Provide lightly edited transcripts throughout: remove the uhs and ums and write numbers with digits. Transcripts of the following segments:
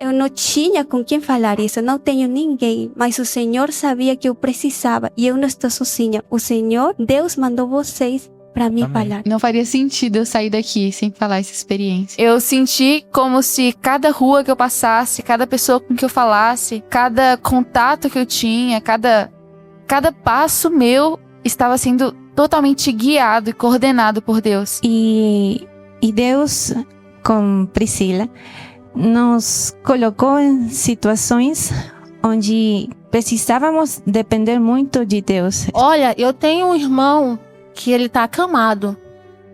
Eu não tinha com quem falar isso, não tenho ninguém, mas o Senhor sabia que eu precisava e eu não estou sozinha. O Senhor, Deus mandou vocês para mim falar. Não faria sentido eu sair daqui sem falar essa experiência. Eu senti como se cada rua que eu passasse, cada pessoa com que eu falasse, cada contato que eu tinha, cada passo meu estava sendo totalmente guiado e coordenado por Deus. E Deus, com Priscila, nos colocou em situações onde precisávamos depender muito de Deus. Olha, eu tenho um irmão que ele tá acamado.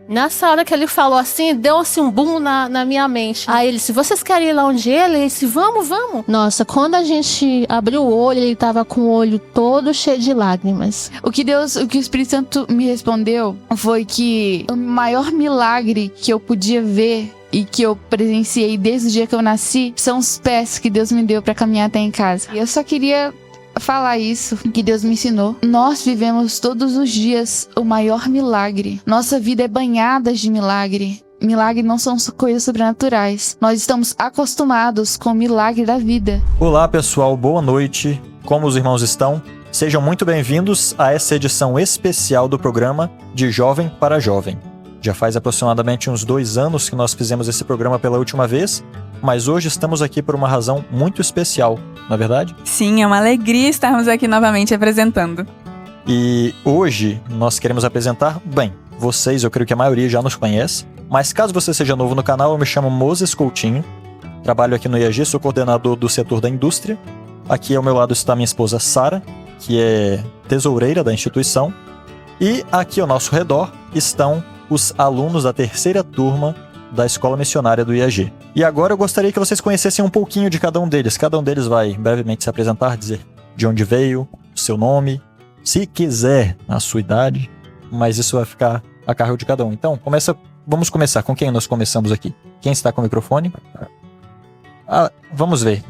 Nessa hora que ele falou assim, deu assim um boom na minha mente. Aí ele disse, vocês querem ir lá onde ele? Ele disse, vamos. Nossa, quando a gente abriu o olho, ele tava com o olho todo cheio de lágrimas. O que o Espírito Santo me respondeu foi que o maior milagre que eu podia ver e que eu presenciei desde o dia que eu nasci são os pés que Deus me deu pra caminhar até em casa. E eu só queria falar isso que Deus me ensinou. Nós vivemos todos os dias o maior milagre. Nossa vida é banhada de milagre. Milagre não são coisas sobrenaturais. Nós estamos acostumados com o milagre da vida. Olá pessoal, boa noite. Como os irmãos estão? Sejam muito bem-vindos a essa edição especial do programa De Jovem para Jovem. Já faz aproximadamente uns 2 anos que nós fizemos esse programa pela última vez, mas hoje estamos aqui por uma razão muito especial, não é verdade? Sim, é uma alegria estarmos aqui novamente apresentando. E hoje nós queremos apresentar, bem, vocês, eu creio que a maioria já nos conhece, mas caso você seja novo no canal, eu me chamo Moses Coutinho, trabalho aqui no IAG, sou coordenador do setor da indústria. Aqui ao meu lado está minha esposa Sara, que é tesoureira da instituição, e aqui ao nosso redor estão os alunos da 3ª turma da Escola Missionária do IAG. E agora eu gostaria que vocês conhecessem um pouquinho de cada um deles. Cada um deles vai brevemente se apresentar, dizer de onde veio, o seu nome, se quiser, a sua idade, mas isso vai ficar a cargo de cada um. Então, vamos começar. Com quem nós começamos aqui? Quem está com o microfone? Vamos ver.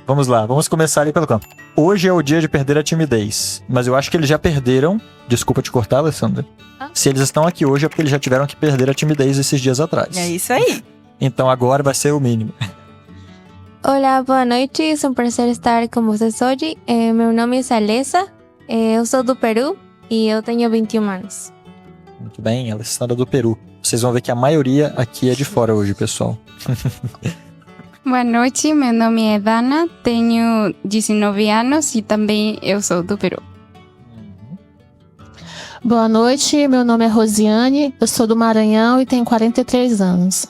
Vamos lá, vamos começar ali pelo canto. Hoje é o dia de perder a timidez, mas eu acho que eles já perderam. Desculpa te cortar, Alessandra. Se eles estão aqui hoje é porque eles já tiveram que perder a timidez esses dias atrás. É isso aí. Então agora vai ser o mínimo. Olá, boa noite, é um prazer estar com vocês hoje. Meu nome é Alessa, eu sou do Peru e eu tenho 21 anos. Muito bem, Alessandra do Peru. Vocês vão ver que a maioria aqui é de fora hoje, pessoal. Boa noite, meu nome é Dana, tenho 19 anos e também eu sou do Peru. Boa noite, meu nome é Rosiane, eu sou do Maranhão e tenho 43 anos.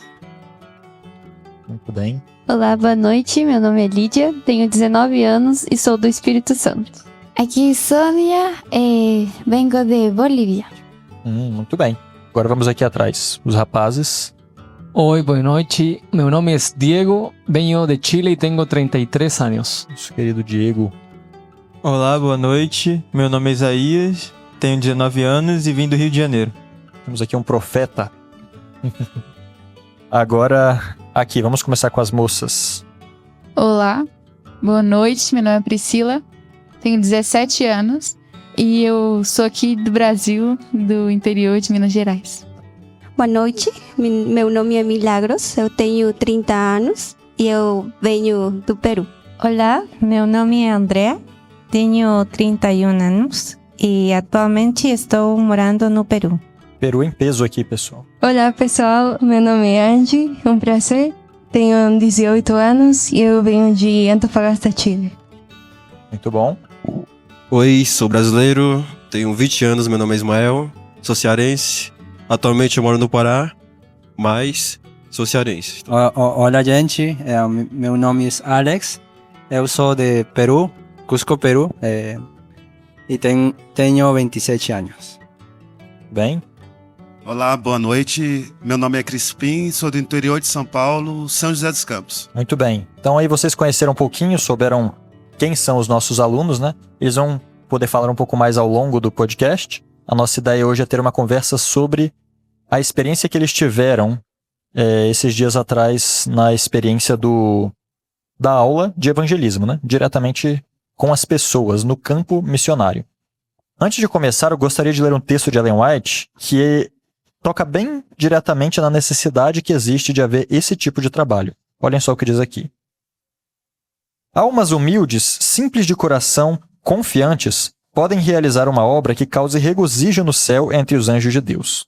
Muito bem. Olá, boa noite, meu nome é Lídia, tenho 19 anos e sou do Espírito Santo. Aqui Sônia, vengo de Bolívia. Muito bem. Agora vamos aqui atrás, os rapazes. Oi, boa noite. Meu nome é Diego, venho de Chile e tenho 33 anos. Nosso querido Diego. Olá, boa noite. Meu nome é Isaías, tenho 19 anos e vim do Rio de Janeiro. Temos aqui um profeta. Agora, aqui, vamos começar com as moças. Olá, boa noite, meu nome é Priscila, tenho 17 anos e eu sou aqui do Brasil, do interior de Minas Gerais. Boa noite, meu nome é Milagros, eu tenho 30 anos e eu venho do Peru. Olá, meu nome é Andrea, tenho 31 anos e atualmente estou morando no Peru. Peru em peso aqui, pessoal. Olá, pessoal, meu nome é Angie, um prazer. Tenho 18 anos e eu venho de Antofagasta, Chile. Muito bom. Oi, sou brasileiro, tenho 20 anos, meu nome é Ismael, sou cearense. Atualmente eu moro no Pará, mas sou cearense. Olá, gente. Meu nome é Alex. Eu sou de Peru, Cusco, Peru. E tenho 27 anos. Bem. Olá, boa noite. Meu nome é Crispim, sou do interior de São Paulo, São José dos Campos. Muito bem. Então aí vocês conheceram um pouquinho, souberam quem são os nossos alunos, né? Eles vão poder falar um pouco mais ao longo do podcast. A nossa ideia hoje é ter uma conversa sobre a experiência que eles tiveram esses dias atrás na experiência da aula de evangelismo, né? Diretamente com as pessoas no campo missionário. Antes de começar, eu gostaria de ler um texto de Ellen White que toca bem diretamente na necessidade que existe de haver esse tipo de trabalho. Olhem só o que diz aqui. Almas humildes, simples de coração, confiantes, podem realizar uma obra que cause regozijo no céu entre os anjos de Deus.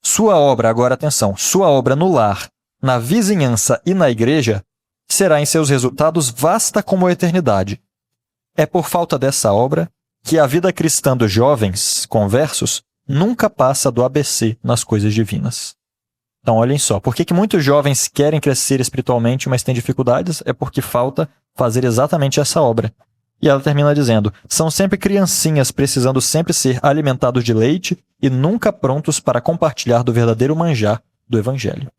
Sua obra, agora atenção, sua obra no lar, na vizinhança e na igreja, será em seus resultados vasta como a eternidade. É por falta dessa obra que a vida cristã dos jovens, conversos, nunca passa do ABC nas coisas divinas. Então, olhem só, por que muitos jovens querem crescer espiritualmente, mas têm dificuldades? É porque falta fazer exatamente essa obra. E ela termina dizendo, são sempre criancinhas precisando sempre ser alimentados de leite e nunca prontos para compartilhar do verdadeiro manjar do Evangelho.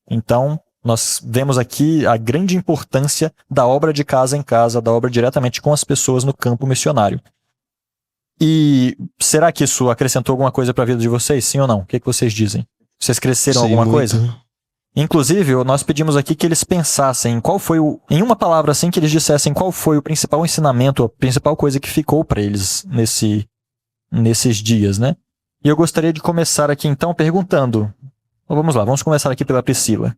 Então, nós vemos aqui a grande importância da obra de casa em casa, da obra diretamente com as pessoas no campo missionário. E será que isso acrescentou alguma coisa para a vida de vocês, sim ou não? O que vocês dizem? Vocês cresceram Sim, alguma muito. coisa? Inclusive, nós pedimos aqui que eles pensassem em qual foi em uma palavra assim, que eles dissessem qual foi o principal ensinamento, a principal coisa que ficou para eles nesses dias, né? E eu gostaria de começar aqui então perguntando. Vamos lá, vamos começar aqui pela Priscila.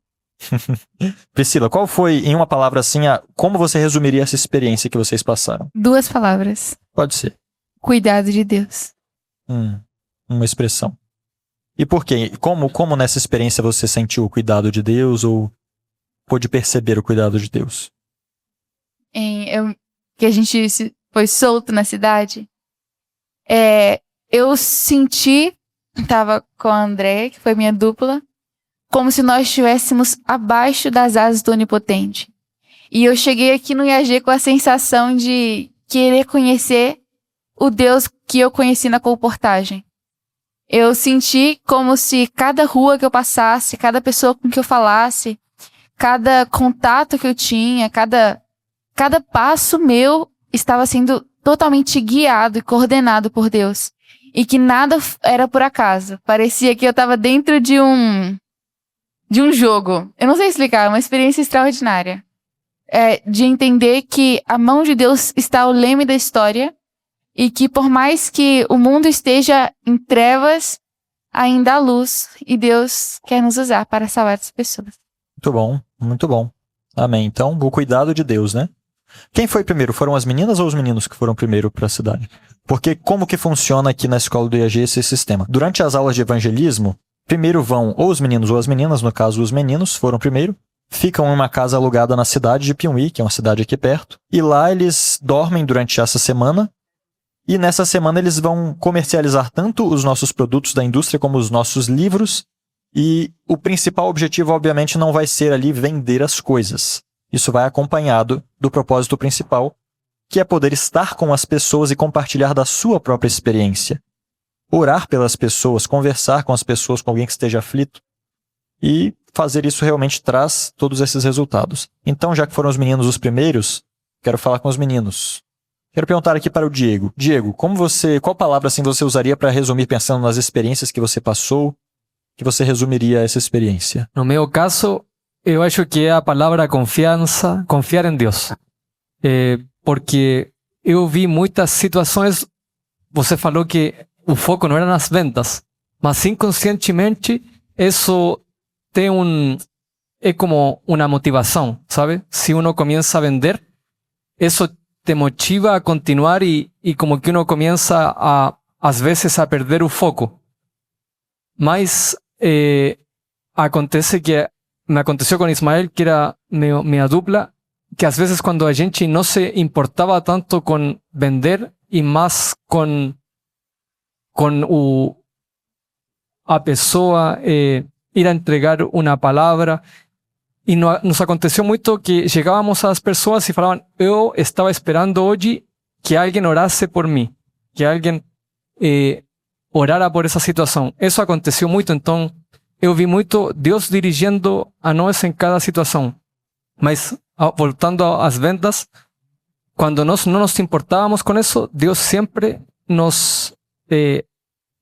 Priscila, qual foi, em uma palavra assim, como você resumiria essa experiência que vocês passaram? 2 palavras. Pode ser. Cuidado de Deus. Uma expressão. E por quê? Como nessa experiência você sentiu o cuidado de Deus ou pôde perceber o cuidado de Deus? Que a gente foi solto na cidade. Eu senti, estava com a André, que foi minha dupla, como se nós estivéssemos abaixo das asas do Onipotente. E eu cheguei aqui no IAG com a sensação de querer conhecer o Deus que eu conheci na colportagem. Eu senti como se cada rua que eu passasse, cada pessoa com que eu falasse, cada contato que eu tinha, cada passo meu estava sendo totalmente guiado e coordenado por Deus. E que nada era por acaso. Parecia que eu estava dentro de um jogo. Eu não sei explicar, é uma experiência extraordinária. De entender que a mão de Deus está ao leme da história e que por mais que o mundo esteja em trevas, ainda há luz e Deus quer nos usar para salvar as pessoas. Muito bom, muito bom. Amém. Então, o cuidado de Deus, né? Quem foi primeiro? Foram as meninas ou os meninos que foram primeiro para a cidade? Porque como que funciona aqui na escola do IAG esse sistema? Durante as aulas de evangelismo, primeiro vão ou os meninos ou as meninas, no caso os meninos foram primeiro, ficam em uma casa alugada na cidade de Piumhi, que é uma cidade aqui perto, e lá eles dormem durante essa semana, e nessa semana eles vão comercializar tanto os nossos produtos da indústria como os nossos livros, e o principal objetivo, obviamente, não vai ser ali vender as coisas. Isso vai acompanhado do propósito principal, que é poder estar com as pessoas e compartilhar da sua própria experiência. Orar pelas pessoas, conversar com as pessoas, com alguém que esteja aflito. E fazer isso realmente traz todos esses resultados. Então, já que foram os meninos os primeiros, quero falar com os meninos. Quero perguntar aqui para o Diego. Diego, qual palavra assim você usaria para resumir pensando nas experiências que você passou, que você resumiria essa experiência? No meu caso, eu acho que é a palavra confiança, confiar em Deus. Porque eu vi muitas situações, você falou que o foco não era nas vendas, mas inconscientemente isso tem é como uma motivação, sabe? Se uno comienza a vender, isso te motiva a continuar y como que uno comienza às vezes a perder o foco. Mas acontece que me aconteceu com Ismael, que era minha dupla, que às vezes quando a gente não se importava tanto com vender e mais com a pessoa ir a entregar uma palavra. E nos aconteceu muito que chegávamos às pessoas e falavam, eu estava esperando hoje que alguém orasse por mim, que alguém orara por essa situação. Isso aconteceu muito, então eu vi muito Deus dirigindo a nós em cada situação. Mas voltando às vendas, quando nós não nos importávamos com isso, Deus sempre nos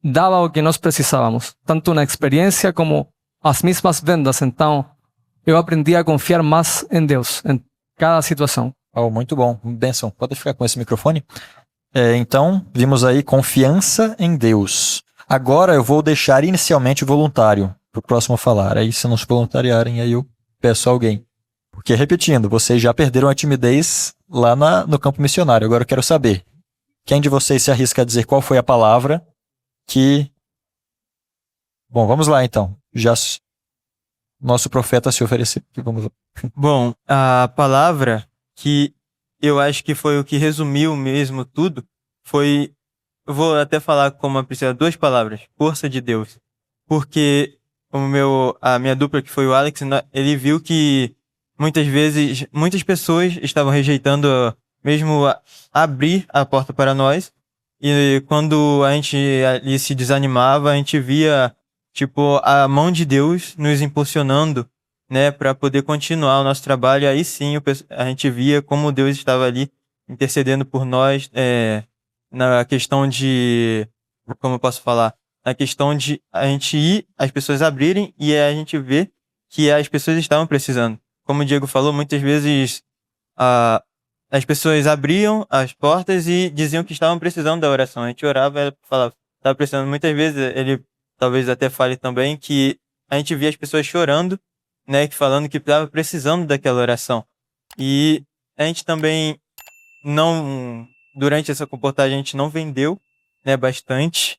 dava o que nós precisávamos, tanto na experiência como as mesmas vendas. Então, eu aprendi a confiar mais em Deus, em cada situação. Oh, muito bom. Benção, pode ficar com esse microfone? Então, vimos aí confiança em Deus. Agora eu vou deixar inicialmente o voluntário para o próximo falar. Aí, se não se voluntariarem, aí eu peço a alguém. Porque, repetindo, vocês já perderam a timidez lá no campo missionário. Agora eu quero saber, quem de vocês se arrisca a dizer qual foi a palavra que... Bom, vamos lá então. Já nosso profeta se ofereceu. Vamos lá. Bom, a palavra que eu acho que foi o que resumiu mesmo tudo foi... Eu vou até falar como a Priscila, 2 palavras. Força de Deus. Porque a minha dupla, que foi o Alex, ele viu que muitas vezes, muitas pessoas estavam rejeitando mesmo abrir a porta para nós. E quando a gente ali se desanimava, a gente via, tipo, a mão de Deus nos impulsionando, né, para poder continuar o nosso trabalho. E aí sim, a gente via como Deus estava ali intercedendo por nós, na questão de, como eu posso falar, na questão de a gente ir, as pessoas abrirem e a gente ver que as pessoas estavam precisando. Como o Diego falou, muitas vezes as pessoas abriam as portas e diziam que estavam precisando da oração. A gente orava e ela falava, estava precisando. Muitas vezes, ele talvez até fale também, que a gente via as pessoas chorando, né, falando que estava precisando daquela oração. E a gente também durante essa comportagem a gente não vendeu, né, bastante,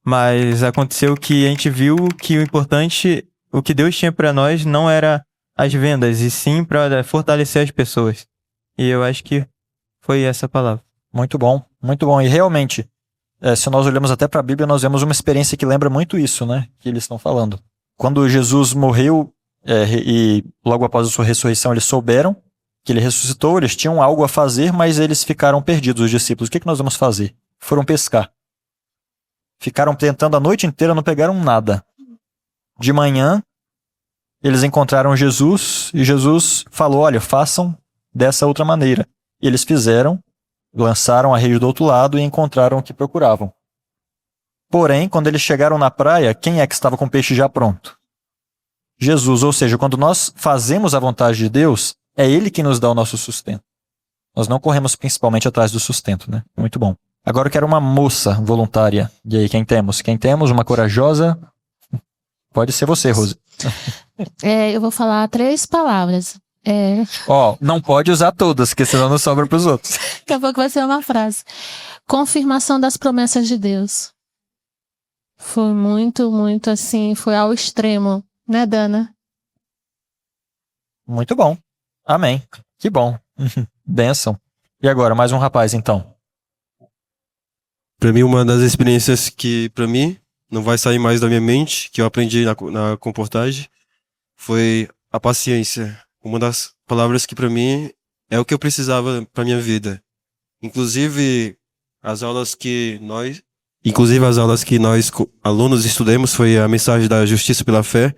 mas aconteceu que a gente viu que o importante, o que Deus tinha para nós não era as vendas, e sim para fortalecer as pessoas. E eu acho que foi essa palavra. Muito bom, muito bom. E realmente, se nós olhamos até para a Bíblia, nós vemos uma experiência que lembra muito isso, né, que eles estão falando. Quando Jesus morreu e logo após a sua ressurreição eles souberam que ele ressuscitou, eles tinham algo a fazer, mas eles ficaram perdidos, os discípulos. O que nós vamos fazer? Foram pescar. Ficaram tentando a noite inteira, não pegaram nada. De manhã, eles encontraram Jesus e Jesus falou, olha, façam dessa outra maneira. E eles fizeram, lançaram a rede do outro lado e encontraram o que procuravam. Porém, quando eles chegaram na praia, quem é que estava com o peixe já pronto? Jesus, ou seja, quando nós fazemos a vontade de Deus, é Ele que nos dá o nosso sustento. Nós não corremos principalmente atrás do sustento, né? Muito bom. Agora eu quero uma moça voluntária. E aí, quem temos? Quem temos? Uma corajosa? Pode ser você, Rose. Eu vou falar 3 palavras. Não pode usar todas, porque senão não sobra para os outros. Daqui a pouco vai ser uma frase. Confirmação das promessas de Deus. Foi muito, muito assim, foi ao extremo, né, Dana? Muito bom. Amém. Que bom. Bênção. E agora, mais um rapaz, então. Para mim, uma das experiências que, para mim, não vai sair mais da minha mente, que eu aprendi na comportagem, foi a paciência. Uma das palavras que, para mim, é o que eu precisava para minha vida. Inclusive, as aulas que nós, alunos, estudamos, foi a mensagem da justiça pela fé.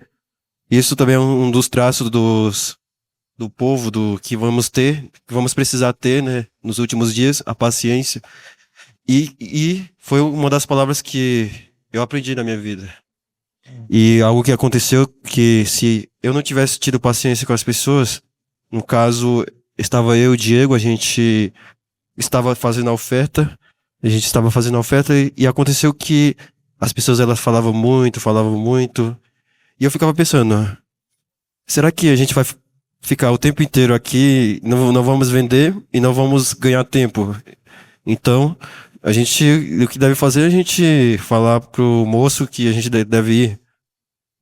Isso também é um dos traços do povo, do que vamos precisar ter, né, nos últimos dias, a paciência. E foi uma das palavras que eu aprendi na minha vida. E algo que aconteceu, que se eu não tivesse tido paciência com as pessoas, no caso, estava eu e o Diego, a gente estava fazendo a oferta, e aconteceu que as pessoas, elas falavam muito, e eu ficava pensando, será que a gente vai ficar o tempo inteiro aqui, não vamos vender e não vamos ganhar tempo? Então, o que deve fazer é a gente falar pro moço que a gente deve ir.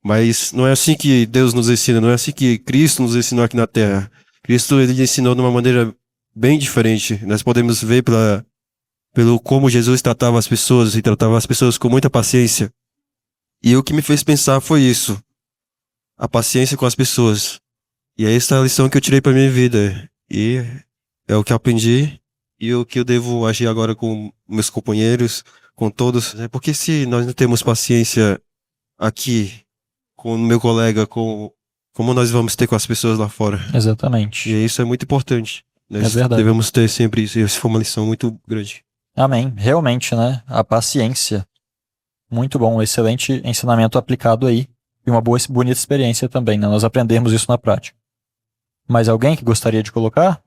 Mas não é assim que Deus nos ensina, não é assim que Cristo nos ensinou aqui na Terra. Cristo, ele ensinou de uma maneira bem diferente. Nós podemos ver pelo como Jesus tratava as pessoas, e tratava as pessoas com muita paciência. E o que me fez pensar foi isso. A paciência com as pessoas. E é essa a lição que eu tirei para minha vida. E é o que eu aprendi e o que eu devo agir agora com meus companheiros, com todos. Porque se nós não temos paciência aqui, com o meu colega, como nós vamos ter com as pessoas lá fora? Exatamente. E isso é muito importante. Nós É verdade. devemos ter sempre isso. Isso foi uma lição muito grande. Amém. Realmente, né? A paciência. Muito bom. Excelente ensinamento aplicado aí. E uma bonita experiência também, né? Nós aprendemos isso na prática. Mais alguém que gostaria de colocar?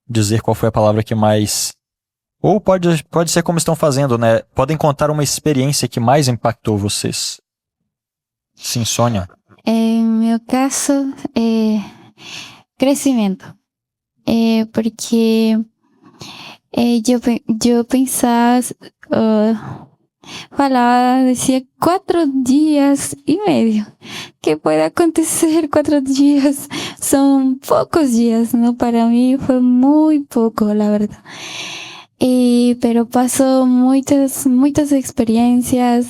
Dizer qual foi a palavra que mais... Ou pode ser como estão fazendo, né? Podem contar uma experiência que mais impactou vocês. Sim, Sônia. En meu caso, crecimiento. porque eu pensava, falava, decía 4 días y medio. ¿Qué puede acontecer 4 días? Son pocos días, ¿no? Para mí fue muy poco, la verdad. Pero pasó muchas experiencias.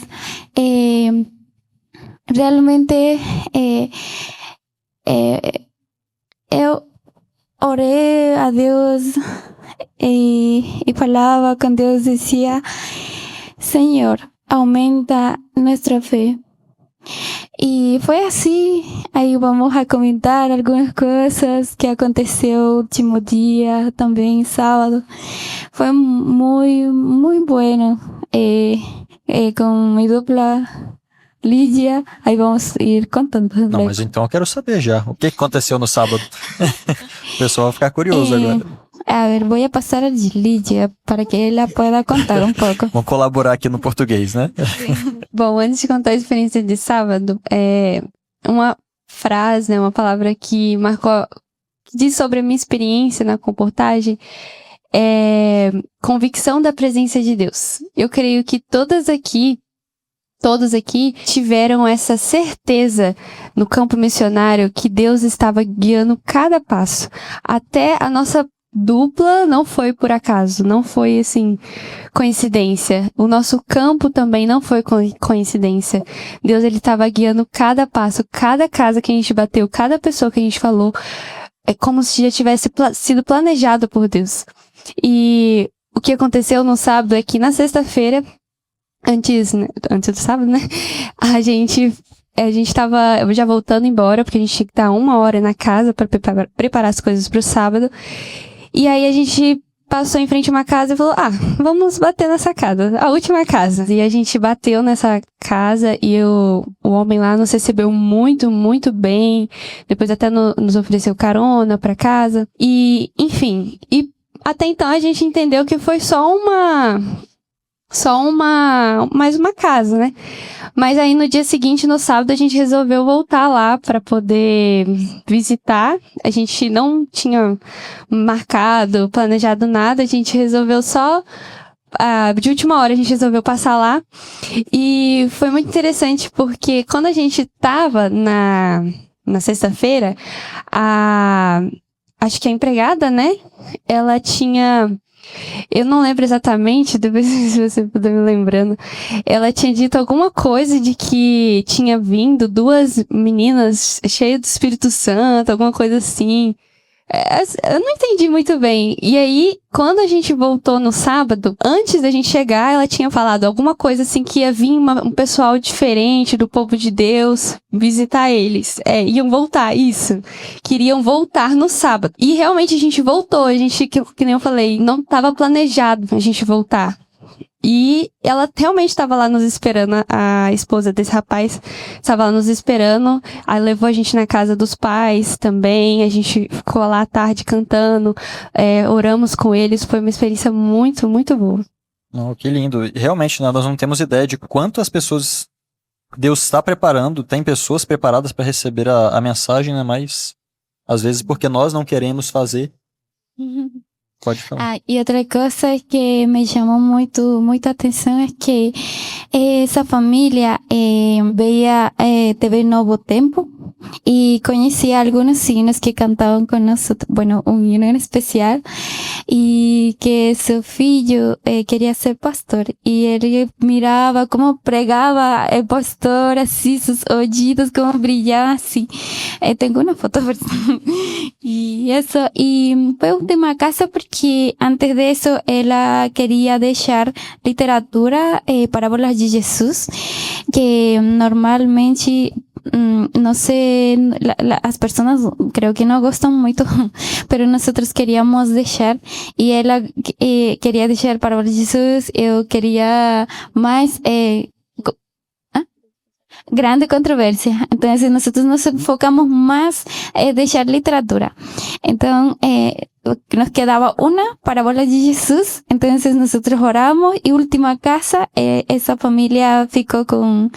Realmente eu oré a Deus y falaba con Dios, decía: Señor, aumenta nuestra fe. Y fue así. Aí vamos a comentar algunas cosas que aconteceu último dia, também sábado. Foi muy bueno. Com mi dupla Lídia, aí vamos ir contando. Não, mas então eu quero saber já. O que aconteceu no sábado? O pessoal vai ficar curioso agora. A ver, vou passar a de Lídia para que ela pueda contar um pouco. Vamos colaborar aqui no português, né? Bom, antes de contar a experiência de sábado, uma frase, né, uma palavra que marcou, que diz sobre a minha experiência na comportagem, é convicção da presença de Deus. Eu creio que todos aqui tiveram essa certeza no campo missionário que Deus estava guiando cada passo. Até a nossa dupla não foi por acaso, não foi assim, coincidência. O nosso campo também não foi coincidência. Deus, ele estava guiando cada passo, cada casa que a gente bateu, cada pessoa que a gente falou. É como se já tivesse sido planejado por Deus. E o que aconteceu no sábado é que na sexta-feira, antes do sábado, né? A gente tava já voltando embora, porque a gente tinha que estar 1 hora na casa para preparar as coisas pro sábado. E aí a gente passou em frente a uma casa e falou: vamos bater nessa casa, a última casa. E a gente bateu nessa casa e o homem lá nos recebeu muito, muito bem. Depois até nos ofereceu carona pra casa. E, enfim, até então a gente entendeu que foi mais uma casa, né? Mas aí no dia seguinte, no sábado, a gente resolveu voltar lá para poder visitar. A gente não tinha marcado, planejado nada, a gente resolveu só de última hora a gente resolveu passar lá. E foi muito interessante porque quando a gente tava na sexta-feira, acho que a empregada, né? Ela tinha... Eu não lembro exatamente, depois se você puder me lembrando. Ela tinha dito alguma coisa de que tinha vindo 2 meninas cheias do Espírito Santo, alguma coisa assim. Eu não entendi muito bem. E aí, quando a gente voltou no sábado, antes da gente chegar, ela tinha falado alguma coisa assim que ia vir um pessoal diferente do povo de Deus visitar eles. Iam voltar, isso. Queriam voltar no sábado. E realmente a gente voltou. A gente, que nem eu falei, não estava planejado a gente voltar. E ela realmente estava lá nos esperando, a esposa desse rapaz estava lá nos esperando, aí levou a gente na casa dos pais também, a gente ficou lá à tarde cantando, oramos com eles, foi uma experiência muito, muito boa. Oh, que lindo, realmente nós não temos ideia de quantas pessoas Deus está preparando, tem pessoas preparadas para receber a mensagem, né? Mas às vezes porque nós não queremos fazer. Pode falar. E outra coisa que me chamou muita atenção é que essa família veia TV Novo Tempo e conhecia alguns hinos que cantavam conosco, um hino em especial, e que seu filho queria ser pastor, e ele mirava como pregava o pastor, assim, seus olhos como brilhavam assim. Tenho uma foto e isso, e foi uma casa porque antes disso ela queria deixar literatura, parábolas de Jesus, que normalmente no sé, las personas creo que no gustan mucho, pero nosotros queríamos dejar, y ella quería dejar para Jesús. Yo quería más grande controversia. Entonces nosotros nos enfocamos más en dejar literatura. Entonces nos quedaba una parábola de Jesús. Entonces nosotros oramos y última casa, esa familia ficó con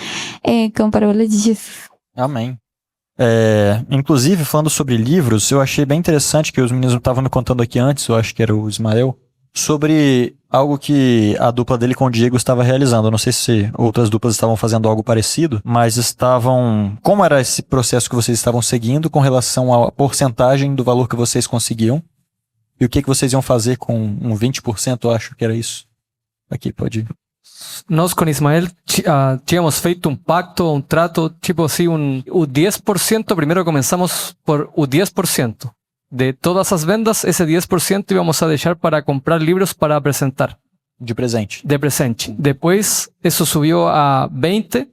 parábola de Jesús. Amém. Inclusive, falando sobre livros, eu achei bem interessante que os meninos estavam me contando aqui antes, eu acho que era o Ismael, sobre algo que a dupla dele com o Diego estava realizando. Eu não sei se outras duplas estavam fazendo algo parecido, mas estavam... Como era esse processo que vocês estavam seguindo com relação à porcentagem do valor que vocês conseguiam? E o que vocês iam fazer com um 20%, eu acho que era isso. Aqui, pode ir. Nós com Ismael tínhamos feito um pacto, um trato, tipo assim, o 10%, primeiro começamos por o 10%. De todas as vendas, esse 10% íbamos a deixar para comprar livros para apresentar. De presente. De presente. Depois, isso subiu a 20%,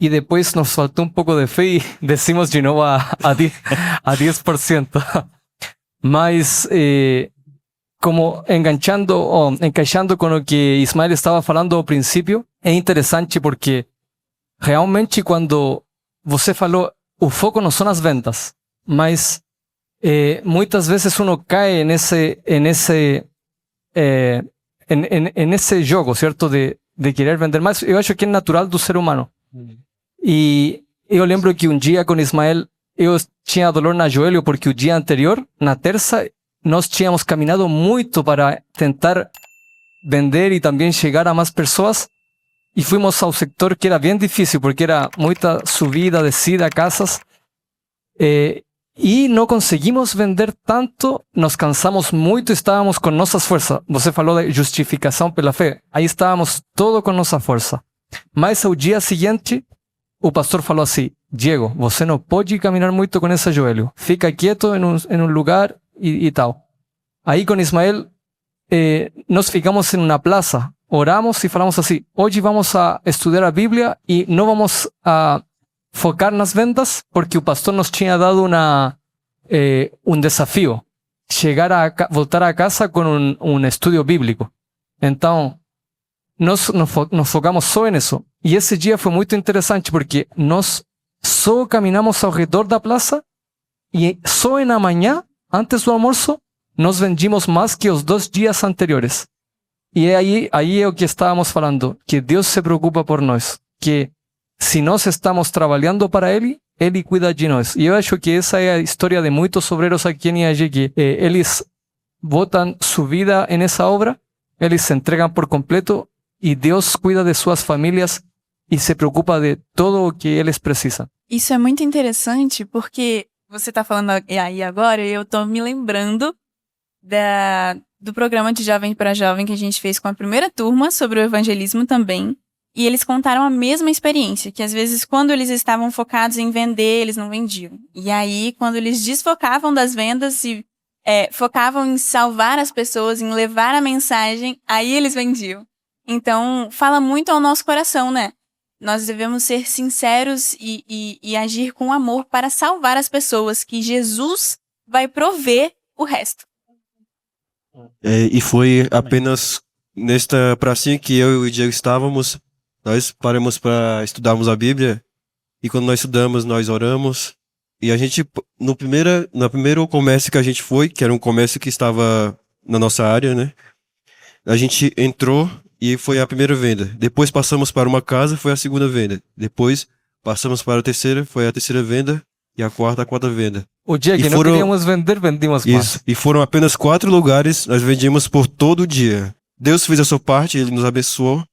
e depois nos faltou um pouco de fé e descimos de novo a 10%. Mas... como encaixando com o que Ismael estava falando ao princípio, é interessante porque realmente quando você falou, o foco não são as vendas, mas muitas vezes uno cai nesse jogo, certo? De querer vender mais. Eu acho que é natural do ser humano. E eu lembro que um dia com Ismael, eu tinha dolor na joelho porque o dia anterior, na terça, nós tínhamos caminhado muito para tentar vender e também chegar a mais pessoas, e fomos ao sector que era bem difícil porque era muita subida, descida, casas, e não conseguimos vender tanto, nos cansamos muito, estávamos com nossas forças. Você falou de justificação pela fé, aí estávamos todo com nossa força. Mas ao dia seguinte, o pastor falou assim: Diego, você não pode caminhar muito com esse joelho, fica quieto em um lugar e tal. Aí com Ismael, nós ficamos em uma praça, oramos e falamos assim: hoje vamos a estudar a Bíblia e não vamos a focar nas vendas, porque o pastor nos tinha dado um desafio, voltar a casa com um estudo bíblico. Então, nós nos focamos só nisso. E esse dia foi muito interessante, porque nós só caminhamos ao redor da praça e só na manhã, antes do almoço, nós vendimos mais que os 2 dias anteriores. E aí é o que estávamos falando, que Deus se preocupa por nós, que se nós estamos trabalhando para Ele, Ele cuida de nós. E eu acho que essa é a história de muitos obreiros aqui em IAG, que eles botam sua vida nessa obra, eles se entregam por completo e Deus cuida de suas famílias e se preocupa de tudo o que eles precisam. Isso é muito interessante porque você está falando aí agora e eu estou me lembrando do programa de Jovem para Jovem que a gente fez com a primeira turma sobre o evangelismo também. E eles contaram a mesma experiência, que às vezes quando eles estavam focados em vender, eles não vendiam. E aí, quando eles desfocavam das vendas e focavam em salvar as pessoas, em levar a mensagem, aí eles vendiam. Então, fala muito ao nosso coração, né? Nós devemos ser sinceros e agir com amor para salvar as pessoas, que Jesus vai prover o resto. E foi apenas nesta pracinha que eu e o Diego estávamos. Nós paramos para estudarmos a Bíblia, e quando nós estudamos, nós oramos. E a gente, no primeiro comércio que a gente foi, que era um comércio que estava na nossa área, né? A gente entrou e foi a primeira venda. Depois passamos para uma casa, foi a segunda venda. Depois passamos para a terceira, foi a terceira venda. E a quarta venda. O dia que não queríamos vender, vendíamos mais. Isso. E foram apenas 4 lugares, nós vendíamos por todo o dia. Deus fez a sua parte, Ele nos abençoou.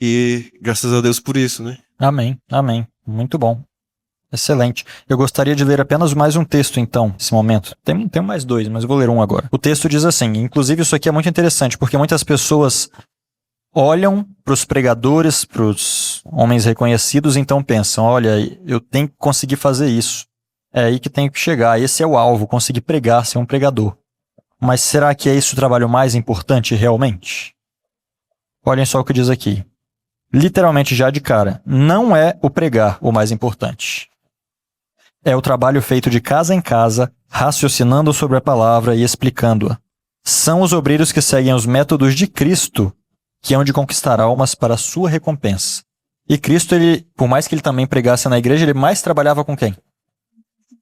E graças a Deus por isso, né? Amém, amém. Muito bom. Excelente. Eu gostaria de ler apenas mais um texto, então, nesse momento. Tem mais 2, mas eu vou ler um agora. O texto diz assim, inclusive isso aqui é muito interessante, porque muitas pessoas olham para os pregadores, para os homens reconhecidos, então pensam, olha, eu tenho que conseguir fazer isso. É aí que tenho que chegar. Esse é o alvo, conseguir pregar, ser um pregador. Mas será que é esse o trabalho mais importante realmente? Olhem só o que diz aqui. Literalmente já de cara, não é o pregar o mais importante. É o trabalho feito de casa em casa, raciocinando sobre a palavra e explicando-a. São os obreiros que seguem os métodos de Cristo que hão de conquistar almas para a sua recompensa. E Cristo, por mais que ele também pregasse na igreja, ele mais trabalhava com quem?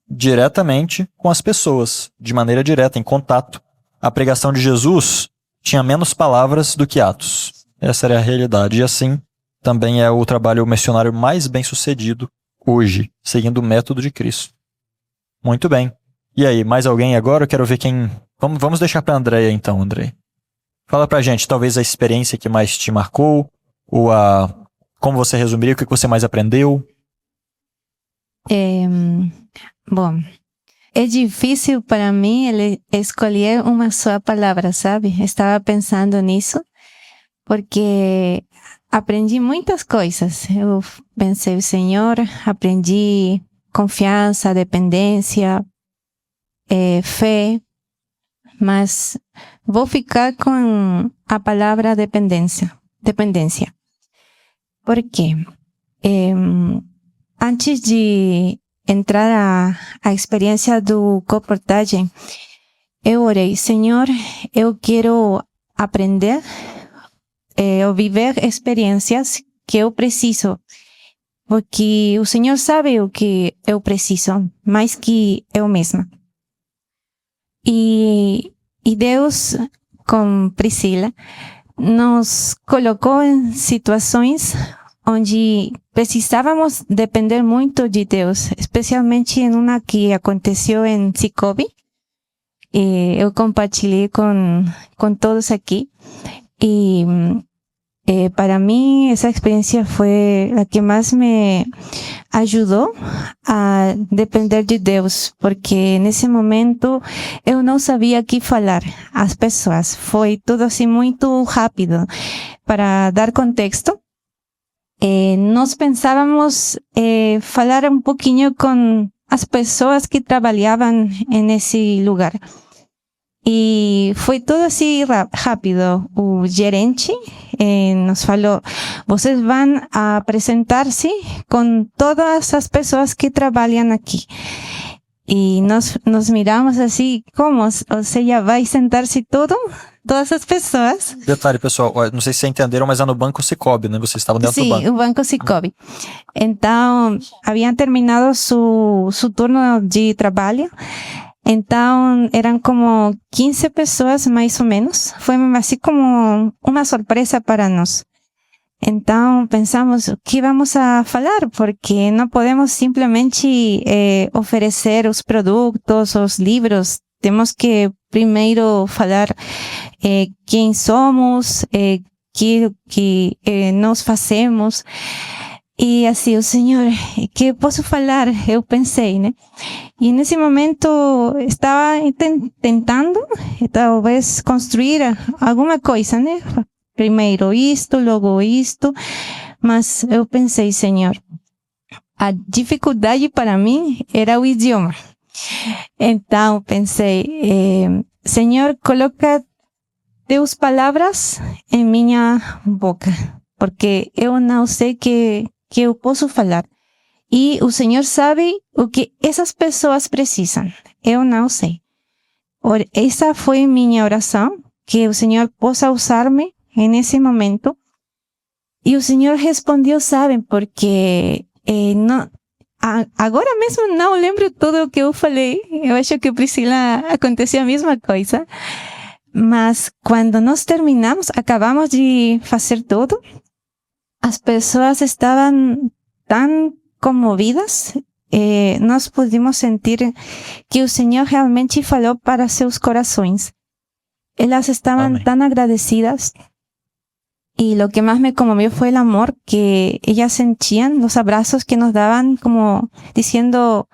Diretamente com as pessoas, de maneira direta, em contato. A pregação de Jesus tinha menos palavras do que atos. Essa era a realidade. E assim, também é o trabalho missionário mais bem sucedido hoje, seguindo o método de Cristo. Muito bem. E aí, mais alguém agora? Eu quero ver quem... Vamos deixar para a Andréia então, André. Fala pra gente, talvez a experiência que mais te marcou, ou como você resumiria, o que você mais aprendeu? Bom, é difícil para mim escolher uma só palavra, sabe? Estava pensando nisso, porque aprendi muitas coisas. Eu pensei, Senhor, aprendi confiança, dependência, fé, mas vou ficar com a palavra dependência. Por quê? Antes de entrar a experiência do comportagem, eu orei, Senhor, eu quero aprender ou viver experiências que eu preciso, porque o Senhor sabe o que eu preciso, mais que eu mesma. E Deus, com Priscila, nos colocou em situações onde precisávamos depender muito de Deus, especialmente em uma que aconteceu em Cicobi. Eu compartilhei com todos aqui. E para mim, essa experiência foi a que mais me ajudou a depender de Deus, porque nesse momento eu não sabia o que falar às pessoas. Foi tudo assim muito rápido. Para dar contexto, nós pensávamos falar um pouquinho com as pessoas que trabalhavam nesse lugar. E foi tudo assim rápido. O gerente nos falou, vocês vão apresentar-se com todas as pessoas que trabalham aqui. E nós miramos assim, como? Ou seja, vai sentar-se todas as pessoas. Detalhe, pessoal, não sei se vocês entenderam, mas é no Banco Cicobi, né? Vocês estavam dentro do banco. Sim, o Banco Cicobi. Então, haviam terminado su turno de trabalho. Então, eram como 15 pessoas, mais ou menos. Foi assim como uma surpresa para nós. Então, pensamos, o que vamos a falar? Porque não podemos simplesmente oferecer os produtos, os livros. Temos que primeiro falar quem somos, que nós fazemos. E assim, o Senhor, que posso falar? Eu pensei, né? E nesse momento estava tentando, talvez, construir alguma coisa, né? Primeiro isto, logo isto. Mas eu pensei, Senhor, a dificuldade para mim era o idioma. Então pensei, Senhor, coloca teus palavras em minha boca, porque eu não sei que eu posso falar. E o Senhor sabe o que essas pessoas precisam. Eu não sei. Essa foi minha oração, que o Senhor possa usar-me nesse momento. E o Senhor respondeu, sabem, porque agora mesmo não lembro tudo o que eu falei. Eu acho que Priscila aconteceu a mesma coisa. Mas quando nós terminamos, acabamos de fazer tudo, as pessoas estavam tão comovidas, nós pudimos sentir que o Senhor realmente falou para seus corações. Elas estavam tão agradecidas. Y lo que más me conmovió fue el amor que ellas sentían, los abrazos que nos daban, como diciendo,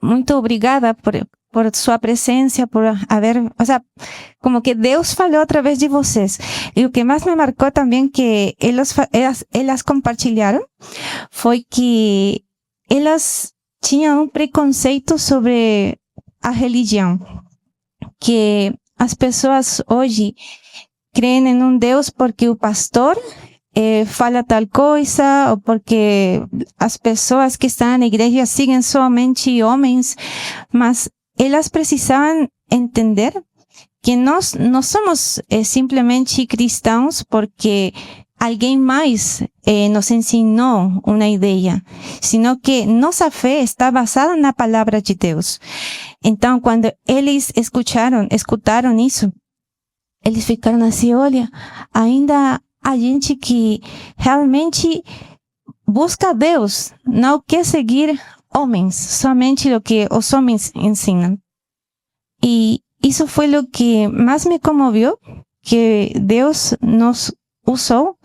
muito obrigada por sua presencia, por haber, o sea, como que Deus falou através de vocês. Y lo que más me marcó también que elas compartilharam foi que elas tinham um preconceito sobre a religião, que as pessoas hoje creem em um Deus porque o pastor fala tal coisa, ou porque as pessoas que estão na igreja seguem somente homens, mas elas precisavam entender que nós não somos simplesmente cristãos porque alguém mais nos ensinou uma ideia, sino que nossa fé está basada na palavra de Deus. Então, quando eles escutaram isso, eles ficaram assim, olha, ainda há gente que realmente busca a Deus, não quer seguir homens, somente o que os homens ensinam. E isso foi o que mais me comoveu, que Deus nos usou,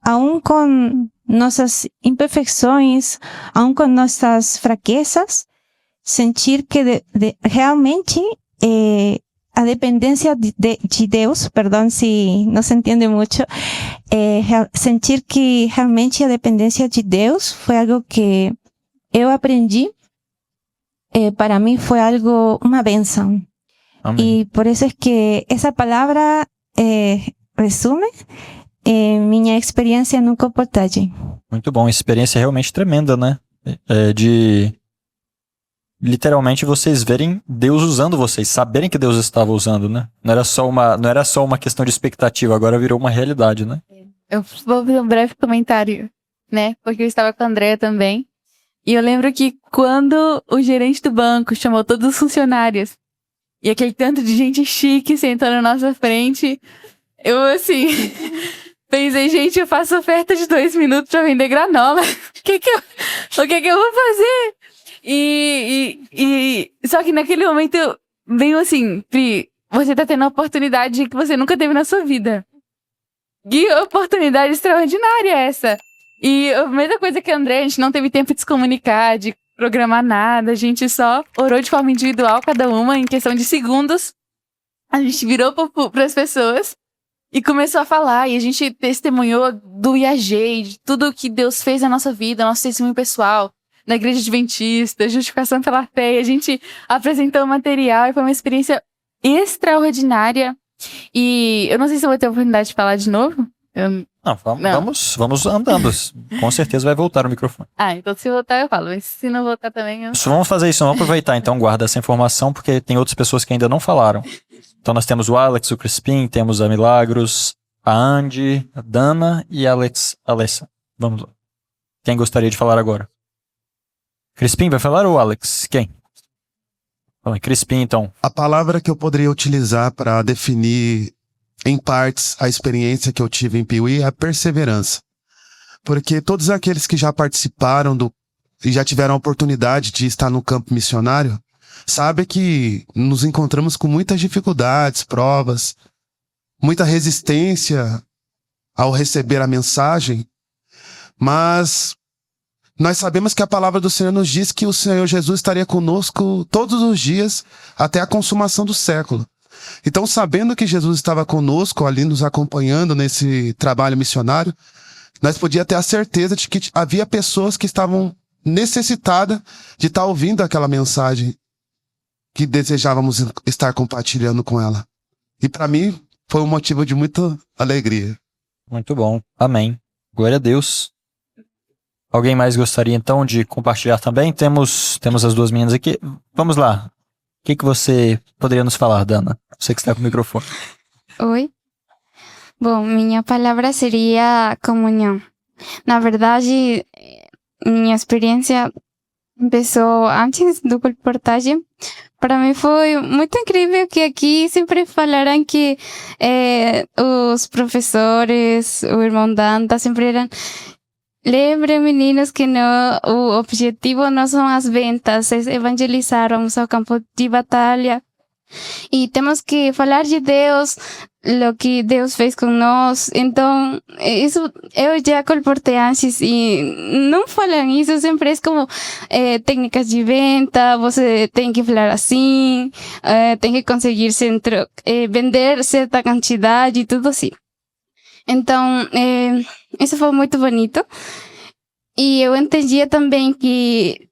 aun com nossas imperfeições, aun com nossas fraquezas, sentir que realmente a dependência de Deus, perdão se não se entende muito, sentir que realmente a dependência de Deus foi algo que eu aprendi, para mim foi algo, uma bênção. Amém. E por isso é que essa palavra resume minha experiência no comportagem. Muito bom, experiência realmente tremenda, né? De literalmente vocês verem Deus usando vocês, saberem que Deus estava usando, né? Não era só uma questão de expectativa, agora virou uma realidade, né? Eu vou fazer um breve comentário, né? Porque eu estava com a Andrea também. E eu lembro que quando o gerente do banco chamou todos os funcionários e aquele tanto de gente chique sentou na nossa frente, eu assim pensei, gente, eu faço oferta de 2 minutos pra vender granola. O que que eu vou fazer? Só que naquele momento veio assim, Pri, você tá tendo uma oportunidade que você nunca teve na sua vida. Que oportunidade extraordinária essa. E a mesma coisa que a André, a gente não teve tempo de se comunicar, de programar nada, a gente só orou de forma individual, cada uma, em questão de segundos. A gente virou para as pessoas e começou a falar, e a gente testemunhou do IAG, de tudo que Deus fez na nossa vida, nosso testemunho pessoal, na igreja adventista, justificação pela fé, e a gente apresentou o material e foi uma experiência extraordinária. E eu não sei se eu vou ter a oportunidade de falar de novo. Vamos andando. Com certeza vai voltar o microfone. Então se voltar eu falo, mas se não voltar também eu... Vamos fazer isso, vamos aproveitar então, guarda essa informação, porque tem outras pessoas que ainda não falaram. Então nós temos o Alex, o Crispim, temos a Milagros, a Andy, a Dana e a Alessa. Vamos lá. Quem gostaria de falar agora? Crispim vai falar ou Alex? Quem? Crispim, então. A palavra que eu poderia utilizar para definir, em partes, a experiência que eu tive em Piuí é a perseverança. Porque todos aqueles que já participaram e já tiveram a oportunidade de estar no campo missionário, sabem que nos encontramos com muitas dificuldades, provas, muita resistência ao receber a mensagem, mas nós sabemos que a palavra do Senhor nos diz que o Senhor Jesus estaria conosco todos os dias até a consumação do século. Então, sabendo que Jesus estava conosco ali, nos acompanhando nesse trabalho missionário, nós podíamos ter a certeza de que havia pessoas que estavam necessitadas de estar ouvindo aquela mensagem que desejávamos estar compartilhando com ela. E para mim, foi um motivo de muita alegria. Muito bom. Amém. Glória a Deus. Alguém mais gostaria então de compartilhar também? Temos as duas meninas aqui. Vamos lá. O que você poderia nos falar, Dana? Você que está com o microfone. Oi. Bom, minha palavra seria comunhão. Na verdade, minha experiência começou antes do colportagem. Para mim foi muito incrível que aqui sempre falaram que os professores, o irmão Danta, sempre eram... Lembrem, meninos, que o objetivo não são as ventas, é evangelizar, vamos ao campo de batalha. E temos que falar de Deus, o que Deus fez com nós. Então, isso eu já colportei antes e não falam isso, sempre é como técnicas de venda, você tem que falar assim, tem que conseguir vender certa quantidade e tudo assim. Então, isso foi muito bonito. E eu entendia também que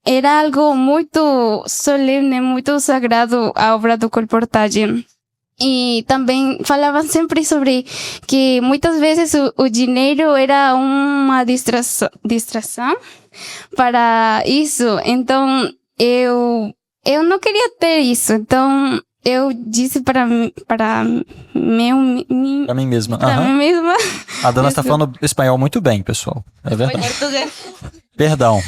era algo muito solene, muito sagrado a obra do colportagem. E também falavam sempre sobre que muitas vezes o dinheiro era uma distração para isso. Então, eu não queria ter isso. Então, eu disse para mim mesma. Para mim mesma. A Dana está falando espanhol muito bem, pessoal. É verdade. Português. Perdão.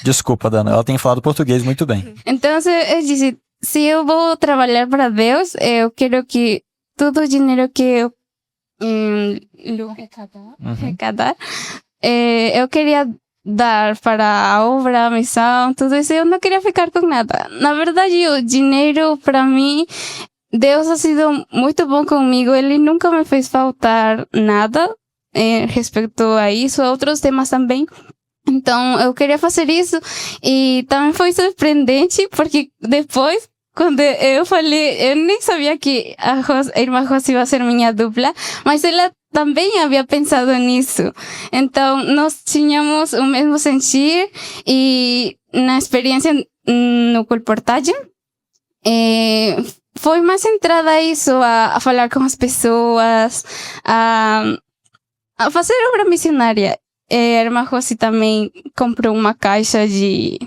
Desculpa, Dana. Ela tem falado português muito bem. Então, eu disse, se eu vou trabalhar para Deus, eu quero que todo o dinheiro que eu arrecadar, eu queria dar para a obra, a missão, tudo isso. Eu não queria ficar com nada. Na verdade, o dinheiro, para mim, Deus ha sido muito bom comigo. Ele nunca me fez faltar nada respeito a isso, a outros temas também. Então, eu queria fazer isso. E também foi surpreendente, porque depois, quando eu falei, eu nem sabia que a irmã Rose ia ser minha dupla, mas ela também havia pensado nisso. Então, nós tínhamos o mesmo sentir, e na experiência no colportagem, foi mais centrada a isso, a falar com as pessoas, a fazer obra missionária. A irmã Rose também comprou uma caixa de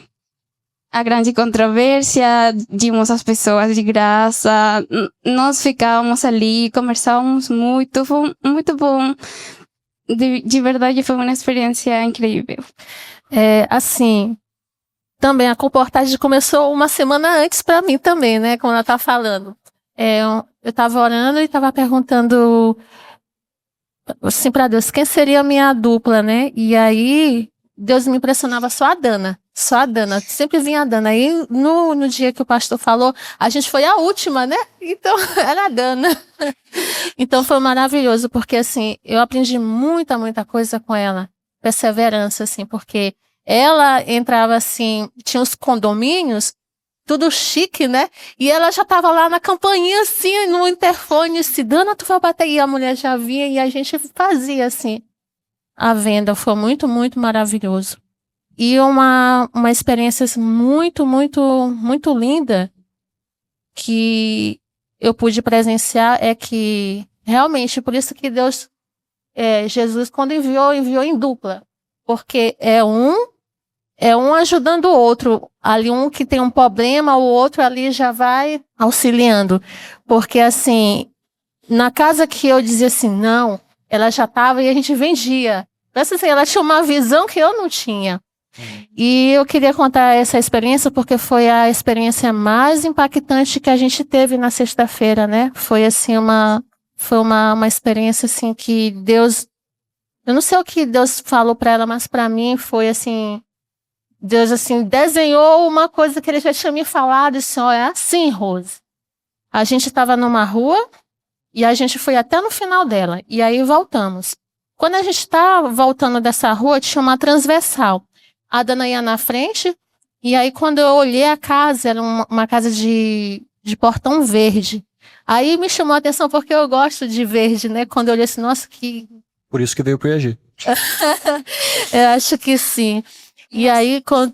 A Grande Controvérsia, dimos às pessoas de graça, nós ficávamos ali, conversávamos muito, foi muito bom. De verdade, foi uma experiência incrível. Assim, também a comportagem começou uma semana antes para mim também, né? Como ela tá falando. Eu estava orando e estava perguntando assim para Deus, quem seria a minha dupla, né? E aí, Deus me impressionava só a Dana. Só a Dana, sempre vinha a Dana. Aí, no dia que o pastor falou, a gente foi a última, né? Então, era a Dana. Então, foi maravilhoso, porque, assim, eu aprendi muita coisa com ela. Perseverança, assim, porque ela entrava, assim, tinha os condomínios, tudo chique, né? E ela já tava lá na campainha, assim, no interfone, assim, Dana, tu vai bater. E a mulher já vinha e a gente fazia, assim, a venda. Foi muito maravilhoso. E uma experiência muito linda que eu pude presenciar é que, realmente, por isso que Deus, Jesus, quando enviou em dupla. Porque é um ajudando o outro. Ali um que tem um problema, o outro ali já vai auxiliando. Porque, assim, na casa que eu dizia assim, não, ela já estava e a gente vendia. Mas, assim, ela tinha uma visão que eu não tinha. E eu queria contar essa experiência porque foi a experiência mais impactante que a gente teve na sexta-feira, né? Foi, assim, uma experiência, assim, que Deus... Eu não sei o que Deus falou para ela, mas para mim foi, assim... Deus, assim, desenhou uma coisa que ele já tinha me falado, assim, ó, é assim, Rose. A gente estava numa rua e a gente foi até no final dela. E aí voltamos. Quando a gente estava voltando dessa rua, tinha uma transversal. A Dana ia na frente, e aí quando eu olhei a casa, era uma casa de portão verde. Aí me chamou a atenção porque eu gosto de verde, né? Quando eu olhei assim, nossa, que... Por isso que veio pro IAG. Eu acho que sim. E aí, quando...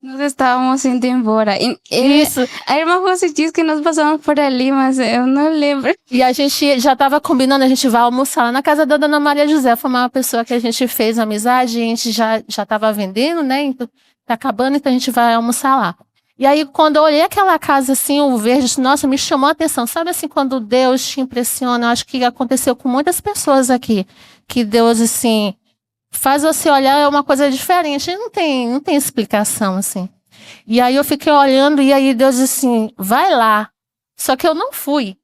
Nós estávamos indo embora. Isso. A irmã Rose disse que nós passamos por ali, mas eu não lembro. E a gente já estava combinando, a gente vai almoçar lá na casa da Dona Maria José. Foi uma pessoa que a gente fez amizade, a gente já estava vendendo, né? Então, tá acabando, então a gente vai almoçar lá. E aí, quando eu olhei aquela casa, assim, o verde, nossa, me chamou a atenção. Sabe, assim, quando Deus te impressiona? Eu acho que aconteceu com muitas pessoas aqui. Que Deus, assim... faz você olhar, é uma coisa diferente, não tem explicação, assim. E aí eu fiquei olhando, e aí Deus disse assim, vai lá. Só que eu não fui.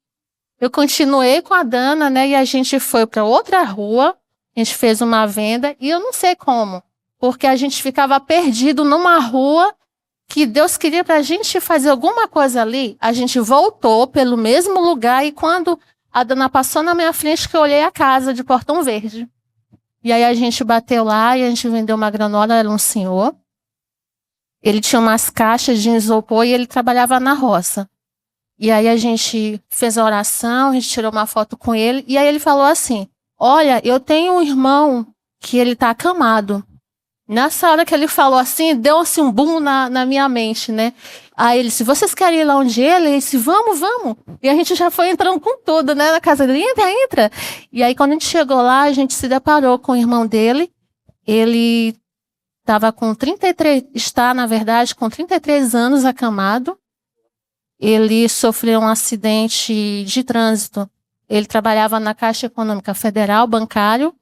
Eu continuei com a Dana, né, e a gente foi para outra rua, a gente fez uma venda, e eu não sei como, porque a gente ficava perdido numa rua que Deus queria pra gente fazer alguma coisa ali, a gente voltou pelo mesmo lugar, e quando a Dana passou na minha frente, que eu olhei a casa de Portão Verde. E aí a gente bateu lá e a gente vendeu uma granola, era um senhor. Ele tinha umas caixas de isopor e ele trabalhava na roça. E aí a gente fez a oração, a gente tirou uma foto com ele. E aí ele falou assim, olha, eu tenho um irmão que ele tá acamado. Nessa hora que ele falou assim, deu assim um boom na minha mente, né? Aí ele disse, vocês querem ir lá onde ele? Ele disse, vamos. E a gente já foi entrando com tudo, né? Na casa dele, entra. E aí quando a gente chegou lá, a gente se deparou com o irmão dele. Ele estava com 33, está, na verdade, com 33 anos acamado. Ele sofreu um acidente de trânsito. Ele trabalhava na Caixa Econômica Federal, bancário.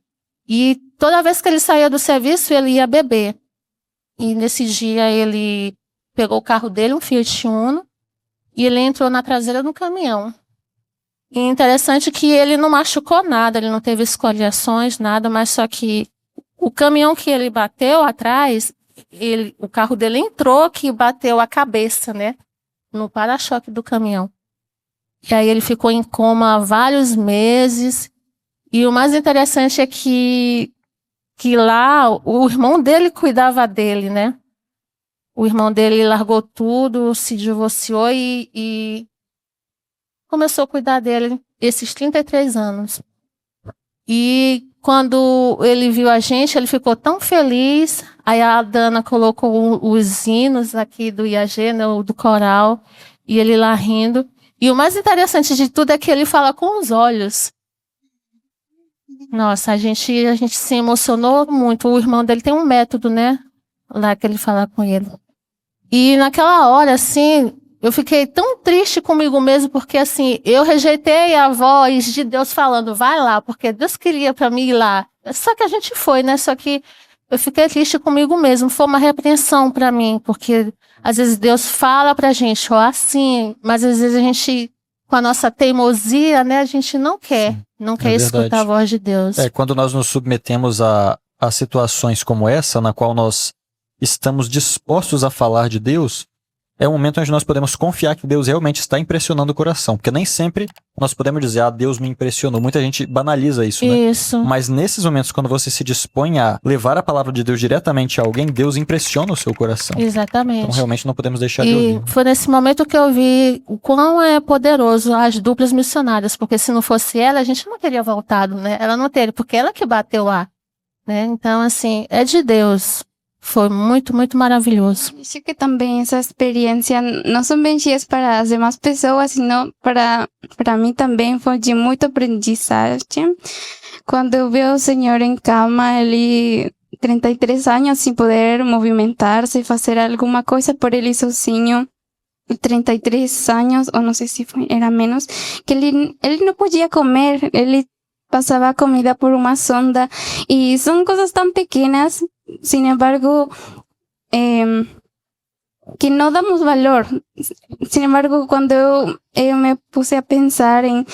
E toda vez que ele saía do serviço, ele ia beber. E nesse dia ele pegou o carro dele, um Fiat Uno, e ele entrou na traseira do caminhão. E interessante que ele não machucou nada, ele não teve escoriações, nada, mas só que O caminhão que ele bateu atrás, o carro dele entrou que bateu a cabeça, né? No para-choque do caminhão. E aí ele ficou em coma há vários meses. E o mais interessante é que lá o irmão dele cuidava dele, né? O irmão dele largou tudo, se divorciou e começou a cuidar dele esses 33 anos. E quando ele viu a gente, ele ficou tão feliz. Aí a Dana colocou os hinos aqui do IAG, né, do coral, e ele lá rindo. E o mais interessante de tudo é que ele fala com os olhos. Nossa, a gente se emocionou muito. O irmão dele tem um método, né? Lá que ele fala com ele. E naquela hora, assim, eu fiquei tão triste comigo mesmo, porque assim, eu rejeitei a voz de Deus falando, vai lá, porque Deus queria pra mim ir lá. Só que a gente foi, né? Só que eu fiquei triste comigo mesmo. Foi uma repreensão pra mim, porque às vezes Deus fala pra gente, ó, assim, mas às vezes a gente, com a nossa teimosia, né, a gente não quer. Não quer escutar a voz de Deus. Quando nós nos submetemos a situações como essa, na qual nós estamos dispostos a falar de Deus, é um momento onde nós podemos confiar que Deus realmente está impressionando o coração. Porque nem sempre nós podemos dizer, Deus me impressionou. Muita gente banaliza isso, né? Isso. Mas nesses momentos, quando você se dispõe a levar a palavra de Deus diretamente a alguém, Deus impressiona o seu coração. Exatamente. Então realmente não podemos deixar de ouvir. E foi nesse momento que eu vi o quão é poderoso as duplas missionárias. Porque se não fosse ela, a gente não teria voltado, né? Ela não teria, porque ela que bateu lá, né? Então, assim, é de Deus. Foi muito, muito maravilhoso. Acho que também essa experiência não somente é para as demais pessoas, sino para mim também foi de muito aprendizagem. Quando eu vi o Senhor em cama, ele 33 anos sem poder movimentar-se, fazer alguma coisa por ele sozinho. 33 anos, ou não sei se era menos, que ele não podia comer, ele passava comida por uma sonda, e são coisas tão pequenas, sin embargo, que não damos valor. Sin embargo, quando eu me puse a pensar em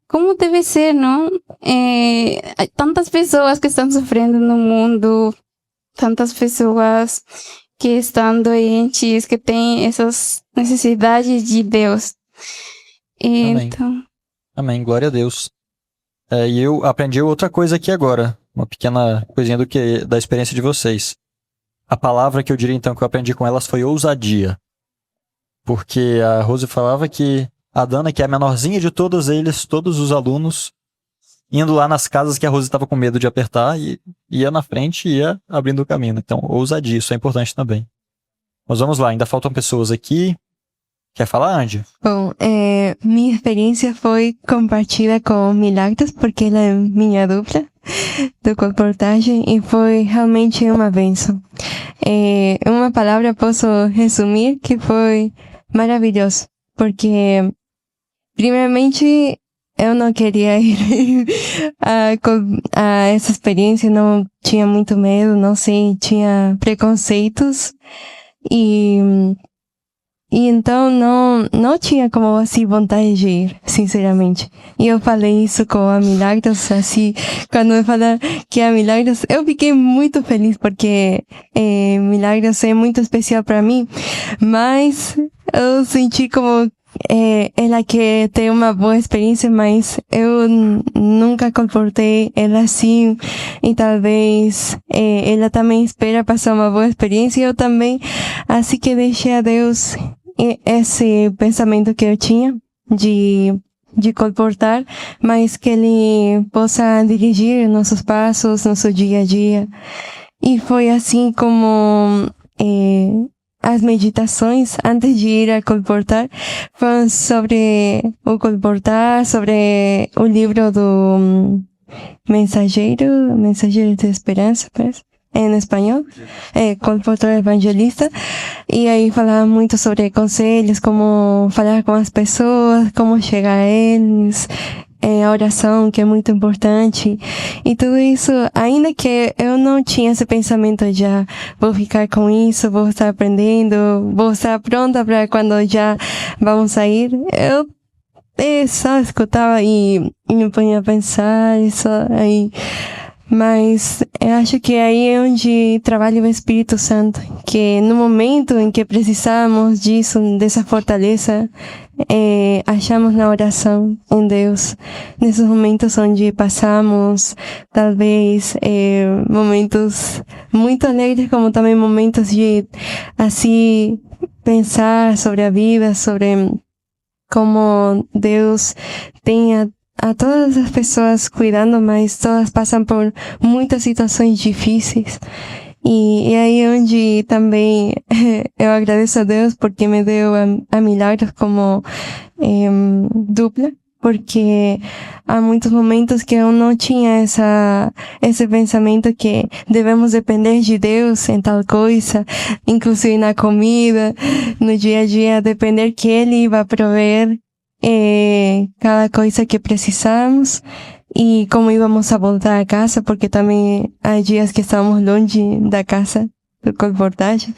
como deve ser, não? Tantas pessoas que estão sofrendo no mundo, tantas pessoas que estão doentes, que têm essas necessidades de Deus. Amém. Então... Amém, glória a Deus. E eu aprendi outra coisa aqui agora, uma pequena coisinha da experiência de vocês. A palavra que eu diria então que eu aprendi com elas foi ousadia. Porque a Rose falava que a Dana, que é a menorzinha de todos eles, todos os alunos, indo lá nas casas que a Rose estava com medo de apertar, e ia na frente e ia abrindo o caminho. Então, ousadia, isso é importante também. Mas vamos lá, ainda faltam pessoas aqui. Quer falar, Andy? Bom, minha experiência foi compartilhada com Milagros, porque ela é minha dupla do comportagem, e foi realmente uma bênção. Uma palavra posso resumir que foi maravilhoso, porque primeiramente eu não queria ir a essa experiência, não tinha muito medo, não sei, tinha preconceitos, e então não tinha como assim vontade de ir, sinceramente. E eu falei isso com a Milagros, assim, quando me falaram que a Milagros, eu fiquei muito feliz porque Milagros é muito especial para mim, mas eu senti como ela que tem uma boa experiência, mas eu nunca comportei ela assim, e talvez ela também espera passar uma boa experiência, e eu também, assim que deixei a Deus esse pensamento que eu tinha de comportar, mas que Ele possa dirigir nossos passos, nosso dia a dia. E foi assim como as meditações antes de ir a colportar foram sobre o colportar, sobre o livro do Mensageiro de Esperança, parece, em espanhol, Colportor Evangelista, e aí falava muito sobre conselhos, como falar com as pessoas, como chegar a eles, a oração, que é muito importante, e tudo isso, ainda que eu não tinha esse pensamento já, vou ficar com isso, vou estar aprendendo, vou estar pronta para quando já vamos sair, eu só escutava e me punha a pensar, e só aí Mas eu acho que aí é onde trabalha o Espírito Santo, que no momento em que precisamos disso, dessa fortaleza, achamos na oração em Deus. Nesses momentos onde passamos, talvez, momentos muito alegres, como também momentos de, assim, pensar sobre a vida, sobre como Deus tem a todas as pessoas cuidando, mas todas passam por muitas situações difíceis. E aí onde também eu agradeço a Deus porque me deu a Milagros como dupla, porque há muitos momentos que eu não tinha esse pensamento que devemos depender de Deus em tal coisa, inclusive na comida, no dia a dia, depender que Ele iba a prover cada coisa que precisamos e como íbamos a voltar a casa, porque também há dias que estávamos longe da casa do colportagem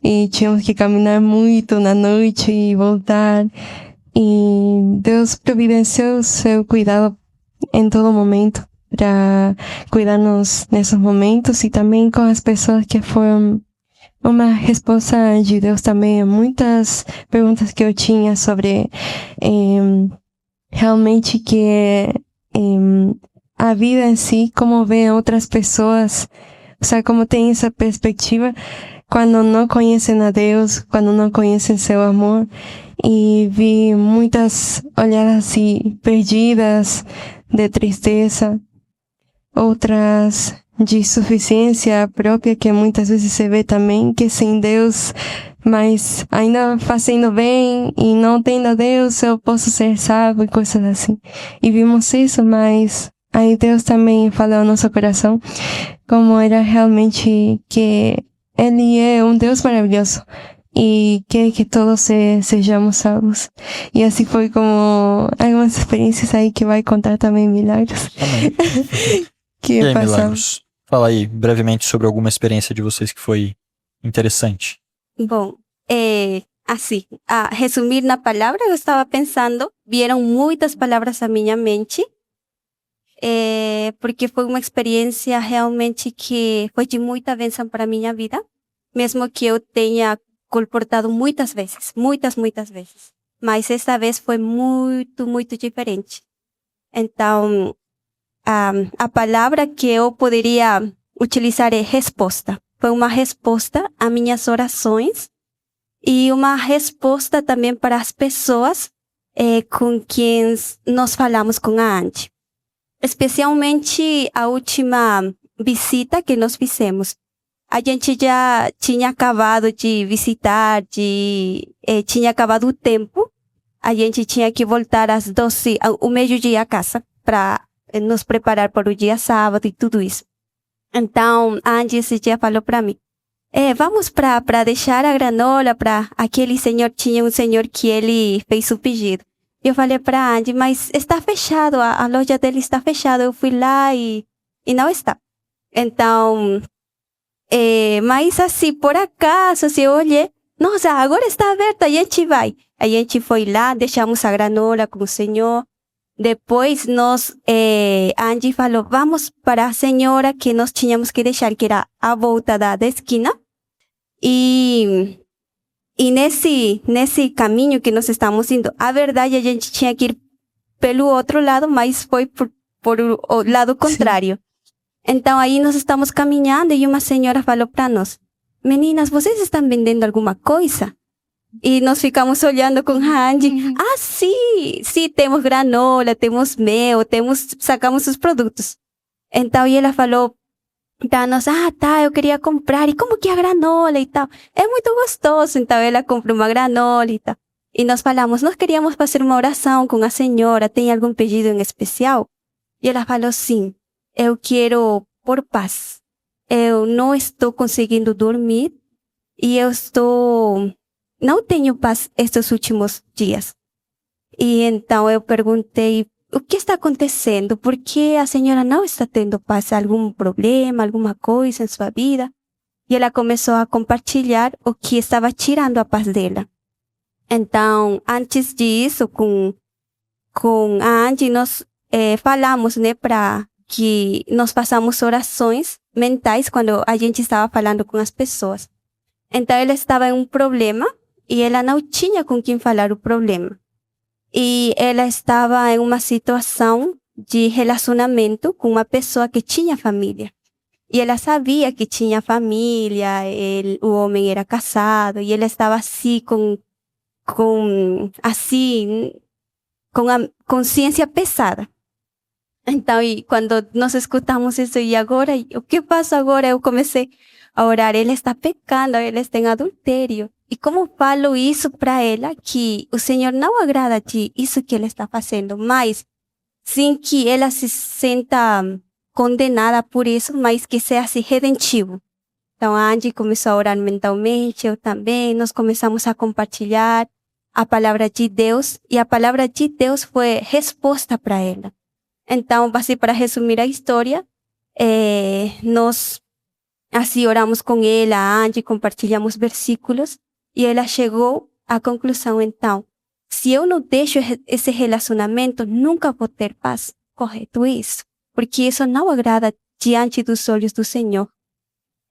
e tínhamos que caminhar muito na noite e voltar, e Deus providenciou seu cuidado em todo momento para cuidar-nos nesses momentos e também com as pessoas que foram uma resposta de Deus também a muitas perguntas que eu tinha sobre realmente que a vida em si, como vê outras pessoas, ou seja, como tem essa perspectiva quando não conhecem a Deus, quando não conhecem seu amor, e vi muitas olhadas assim perdidas, de tristeza, outras de suficiência própria, que muitas vezes se vê também, que sem Deus, mas ainda fazendo bem e não tendo a Deus, eu posso ser salvo e coisas assim. E vimos isso, mas aí Deus também falou ao nosso coração como era realmente que Ele é um Deus maravilhoso e quer que todos sejamos salvos. E assim foi como algumas experiências aí que vai contar também Milagros. Que e aí, passamos. Milagros? Fala aí brevemente sobre alguma experiência de vocês que foi interessante. Bom, assim, a resumir na palavra, eu estava pensando, vieram muitas palavras à minha mente, porque foi uma experiência realmente que foi de muita bênção para a minha vida, mesmo que eu tenha colportado muitas vezes, muitas vezes. Mas esta vez foi muito, muito diferente. Então, a palavra que eu poderia utilizar é resposta. Foi uma resposta a minhas orações e uma resposta também para as pessoas com quem nós falamos com a Angie. Especialmente a última visita que nós fizemos. A gente já tinha acabado de visitar, tinha acabado o tempo. A gente tinha que voltar às 12, o meio-dia a casa, para nos preparar para o dia sábado e tudo isso. Então, a Angie esse dia falou para mim, vamos para deixar a granola para aquele senhor, tinha um senhor que ele fez o pedido. Eu falei para a Angie, mas está fechado, a loja dele está fechada. Eu fui lá e não está. Então, mas assim, por acaso, assim, eu olhei, nossa, agora está aberta, a gente vai. A gente foi lá, deixamos a granola com o senhor. Depois a Angie falou, vamos para a senhora que nós tínhamos que deixar, que era a volta da esquina. E nesse caminho que nós estamos indo, a verdade a gente tinha que ir pelo outro lado, mas foi por o lado contrário. Sim. Então aí nós estamos caminhando e uma senhora falou para nós, meninas, vocês estão vendendo alguma coisa? E nós ficamos olhando com a Angie. Ah, sim, temos granola, temos mel, sacamos os produtos. Então, e ela falou para nós, tá, eu queria comprar, e como que é a granola e tal? É muito gostoso. Então, ela comprou uma granola e tal. E nós falamos, nós queríamos fazer uma oração com a senhora, tem algum pedido em especial? E ela falou, sim, eu quero por paz. Eu não estou conseguindo dormir e não tenho paz estes últimos dias. E então eu perguntei, o que está acontecendo? Por que a senhora não está tendo paz? Algum problema, alguma coisa em sua vida? E ela começou a compartilhar o que estava tirando a paz dela. Então, antes disso, com a Angie, nós falamos, né, para que nós passamos orações mentais quando a gente estava falando com as pessoas. Então ela estava em um problema e ela não tinha com quem falar o problema. E ela estava em uma situação de relacionamento com uma pessoa que tinha família. E ela sabia que tinha família, o homem era casado, e ela estava assim com a consciência pesada. Então, e quando nós escutamos isso, e agora, o que passa agora? Eu comecei a orar, ela está pecando, ela está em adultério. E como falo isso para ela, que o Senhor não agrada de isso que ela está fazendo, mas sem que ela se sinta condenada por isso, mas que seja assim, redentivo. Então a Angie começou a orar mentalmente, eu também, nós começamos a compartilhar a palavra de Deus, e a palavra de Deus foi resposta para ela. Então, assim, para resumir a história, nós assim oramos com ela, a Angie, compartilhamos versículos, e ela chegou à conclusão, então, se eu não deixo esse relacionamento, nunca vou ter paz. Correto isso? Porque isso não agrada diante dos olhos do Senhor.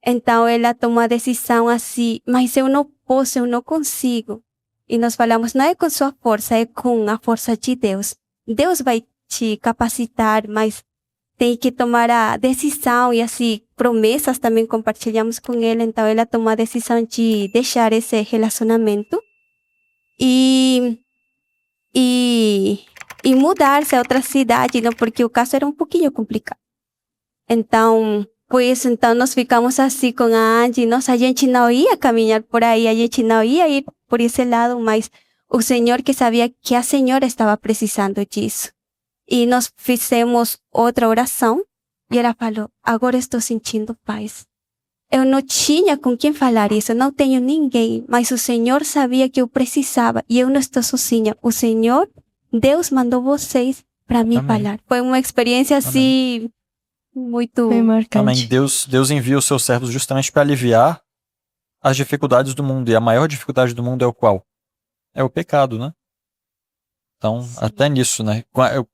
Então ela tomou a decisão assim, mas eu não posso, eu não consigo. E nós falamos, não é com sua força, é com a força de Deus. Deus vai te capacitar, mas tem que tomar a decisão, e assim, promessas também compartilhamos com ela. Então ela tomou a decisão de deixar esse relacionamento e mudar-se a outra cidade, não? Porque o caso era um pouquinho complicado. Então, então nós ficamos assim com a Angie. A gente não ia caminhar por aí, a gente não ia ir por esse lado, mas o Senhor que sabia que a senhora estava precisando disso. E nós fizemos outra oração, e ela falou, agora estou sentindo paz. Eu não tinha com quem falar isso, não tenho ninguém, mas o Senhor sabia que eu precisava, e eu não estou sozinha. O Senhor, Deus mandou vocês para me falar. Foi uma experiência assim, muito marcante. Amém. Deus envia os seus servos justamente para aliviar as dificuldades do mundo, e a maior dificuldade do mundo é o qual? É o pecado, né? Então, sim, até nisso, né?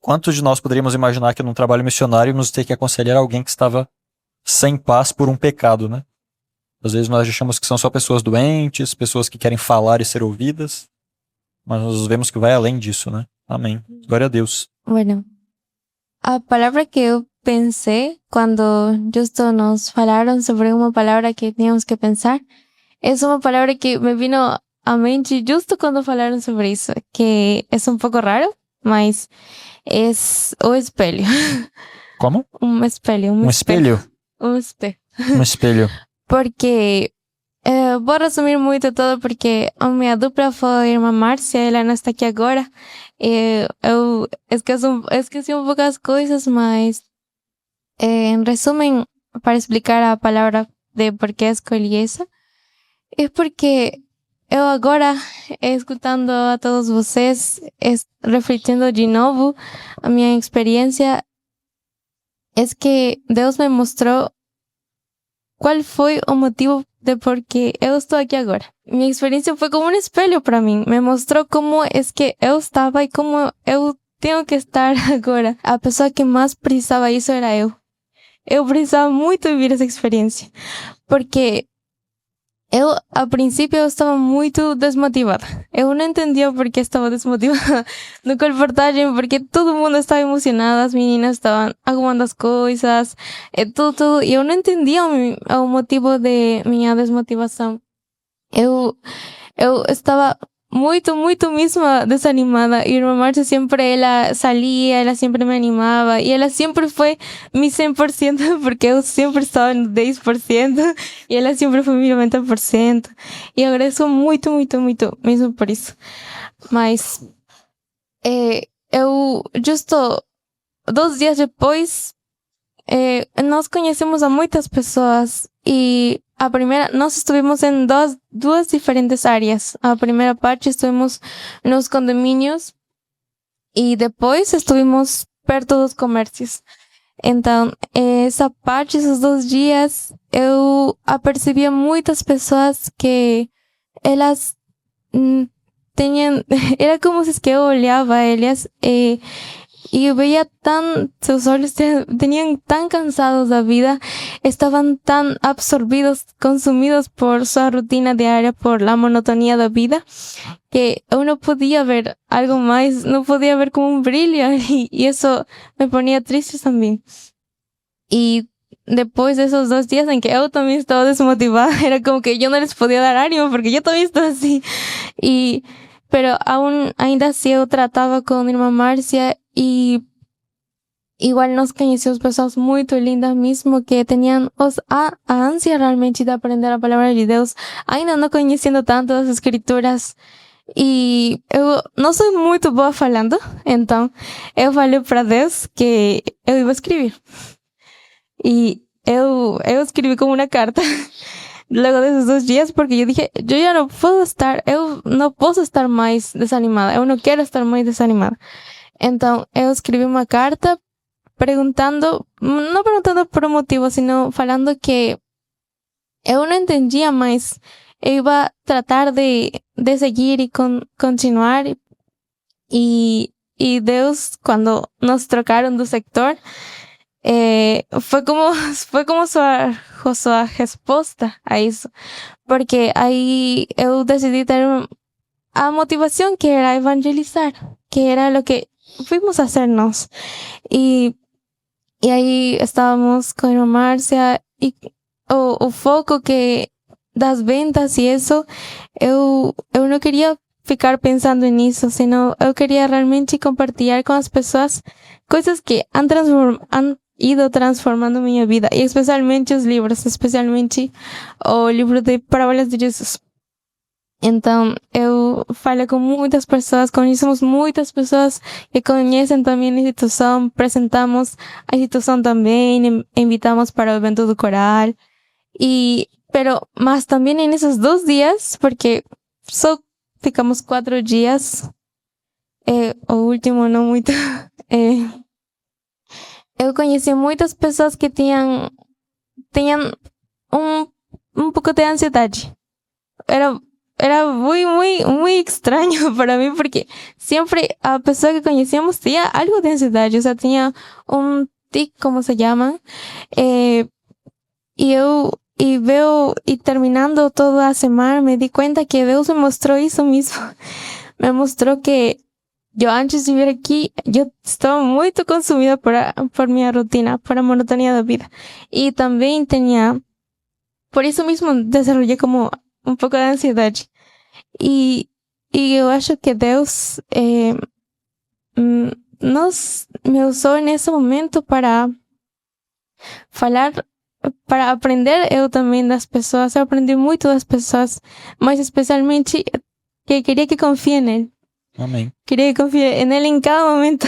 Quantos de nós poderíamos imaginar que num trabalho missionário nos ter que aconselhar alguém que estava sem paz por um pecado, né? Às vezes nós achamos que são só pessoas doentes, pessoas que querem falar e ser ouvidas, mas nós vemos que vai além disso, né? Amém. Glória a Deus. Bueno, a palavra que eu pensei quando justo nos falaram sobre uma palavra que tínhamos que pensar, é uma palavra que me vino a mente justo quando falaram sobre isso, que é um pouco raro, mas é o espelho. Como? Um espelho. Um espelho? Um espelho. Um espelho. Porque, vou resumir muito todo, porque a minha dupla foi a irmã Márcia, ela não está aqui agora. Eu esqueci um pouco as coisas, mas em resumo, para explicar a palavra de por que escolhi essa, é porque eu agora, escutando a todos vocês, refletindo de novo a minha experiência, é que Deus me mostrou qual foi o motivo de por que eu estou aqui agora. Minha experiência foi como um espelho para mim. Me mostrou como é que eu estava e como eu tenho que estar agora. A pessoa que mais precisava isso era eu. Eu precisava muito viver essa experiência, porque a princípio, eu estava muito desmotivada. Eu não entendia por que estava desmotivada no colportagem, porque todo mundo estava emocionado, as meninas estavam arrumando as coisas, tudo. E eu não entendia o motivo de minha desmotivação. Eu estava muito mesmo desanimada. E a irmã Márcia sempre, ela saía, ela sempre me animava. E ela sempre foi mi 100%, porque eu sempre estava no 10%. E ela sempre foi mi 90%. E eu agradeço muito mesmo por isso. Mas, eu, justo 2 dias depois, nós conhecemos a muitas pessoas. E a primeira, nós estivemos em duas diferentes áreas. A primeira parte estivemos nos condomínios e depois estivemos perto dos comércios. Então, essa parte, esses 2 dias, eu apercebia muitas pessoas que elas tinham... Era como se eu olhava elas e y eu veía seus olhos tenían tan cansados da vida, estaban tan absorbidos, consumidos por su rutina diaria, por la monotonía da vida, que eu não podia ver algo mais, não podia ver como um brilho, e isso me ponía triste também. E depois desses 2 dias em que eu também estava desmotivada, era como que eu não les podia dar ánimo, porque eu também estou assim. Pero ainda assim eu tratava com a irmã Márcia e igual nós conhecemos pessoas muito lindas mesmo que tinham a ânsia realmente de aprender a palavra de Deus, ainda não conhecendo tanto as escrituras. E eu não sou muito boa falando, então eu falei para Deus que eu ia escrever. E eu escrevi como uma carta logo desses 2 dias, porque eu dije, eu não posso estar mais desanimada, eu não quero estar mais desanimada. Então eu escrevi uma carta não perguntando por um motivo, sino falando que eu não entendia mais. Eu ia tratar de seguir e continuar. E Deus, quando nos trocaram do sector, foi como sua resposta a isso. Porque aí eu decidi ter a motivação que era evangelizar, que era o que fuimos a hacer nós. E aí estávamos com a irmã Márcia e o foco que das ventas e isso, eu não queria ficar pensando nisso, senão eu queria realmente compartilhar com as pessoas coisas que han ido transformando minha vida, e especialmente os livros, especialmente o livro de Parábolas de Jesus. Então, eu falo com muitas pessoas, conhecemos muitas pessoas que conhecem também a instituição, apresentamos a instituição também, invitamos para o evento do coral, mas também nesses 2 dias, porque só ficamos 4 dias, o último não muito, eu conheci muitas pessoas que tinham um pouco de ansiedade. Era muito estranho para mim, porque sempre a pessoa que conhecíamos tinha algo de ansiedade, o sea, tinha um tic, como se chama, e terminando toda a semana me di cuenta que Deus me mostrou isso mesmo. Me mostrou que eu antes de vir aqui, eu estava muito consumida por minha rotina, por a monotonia da vida. E também por isso mesmo, desenvolvi como um pouco de ansiedade. E eu acho que Deus me usou nesse momento para falar, para aprender eu também das pessoas. Eu aprendi muito das pessoas, mas especialmente que queria que confie nele. Amém. Queria que confie nele em cada momento,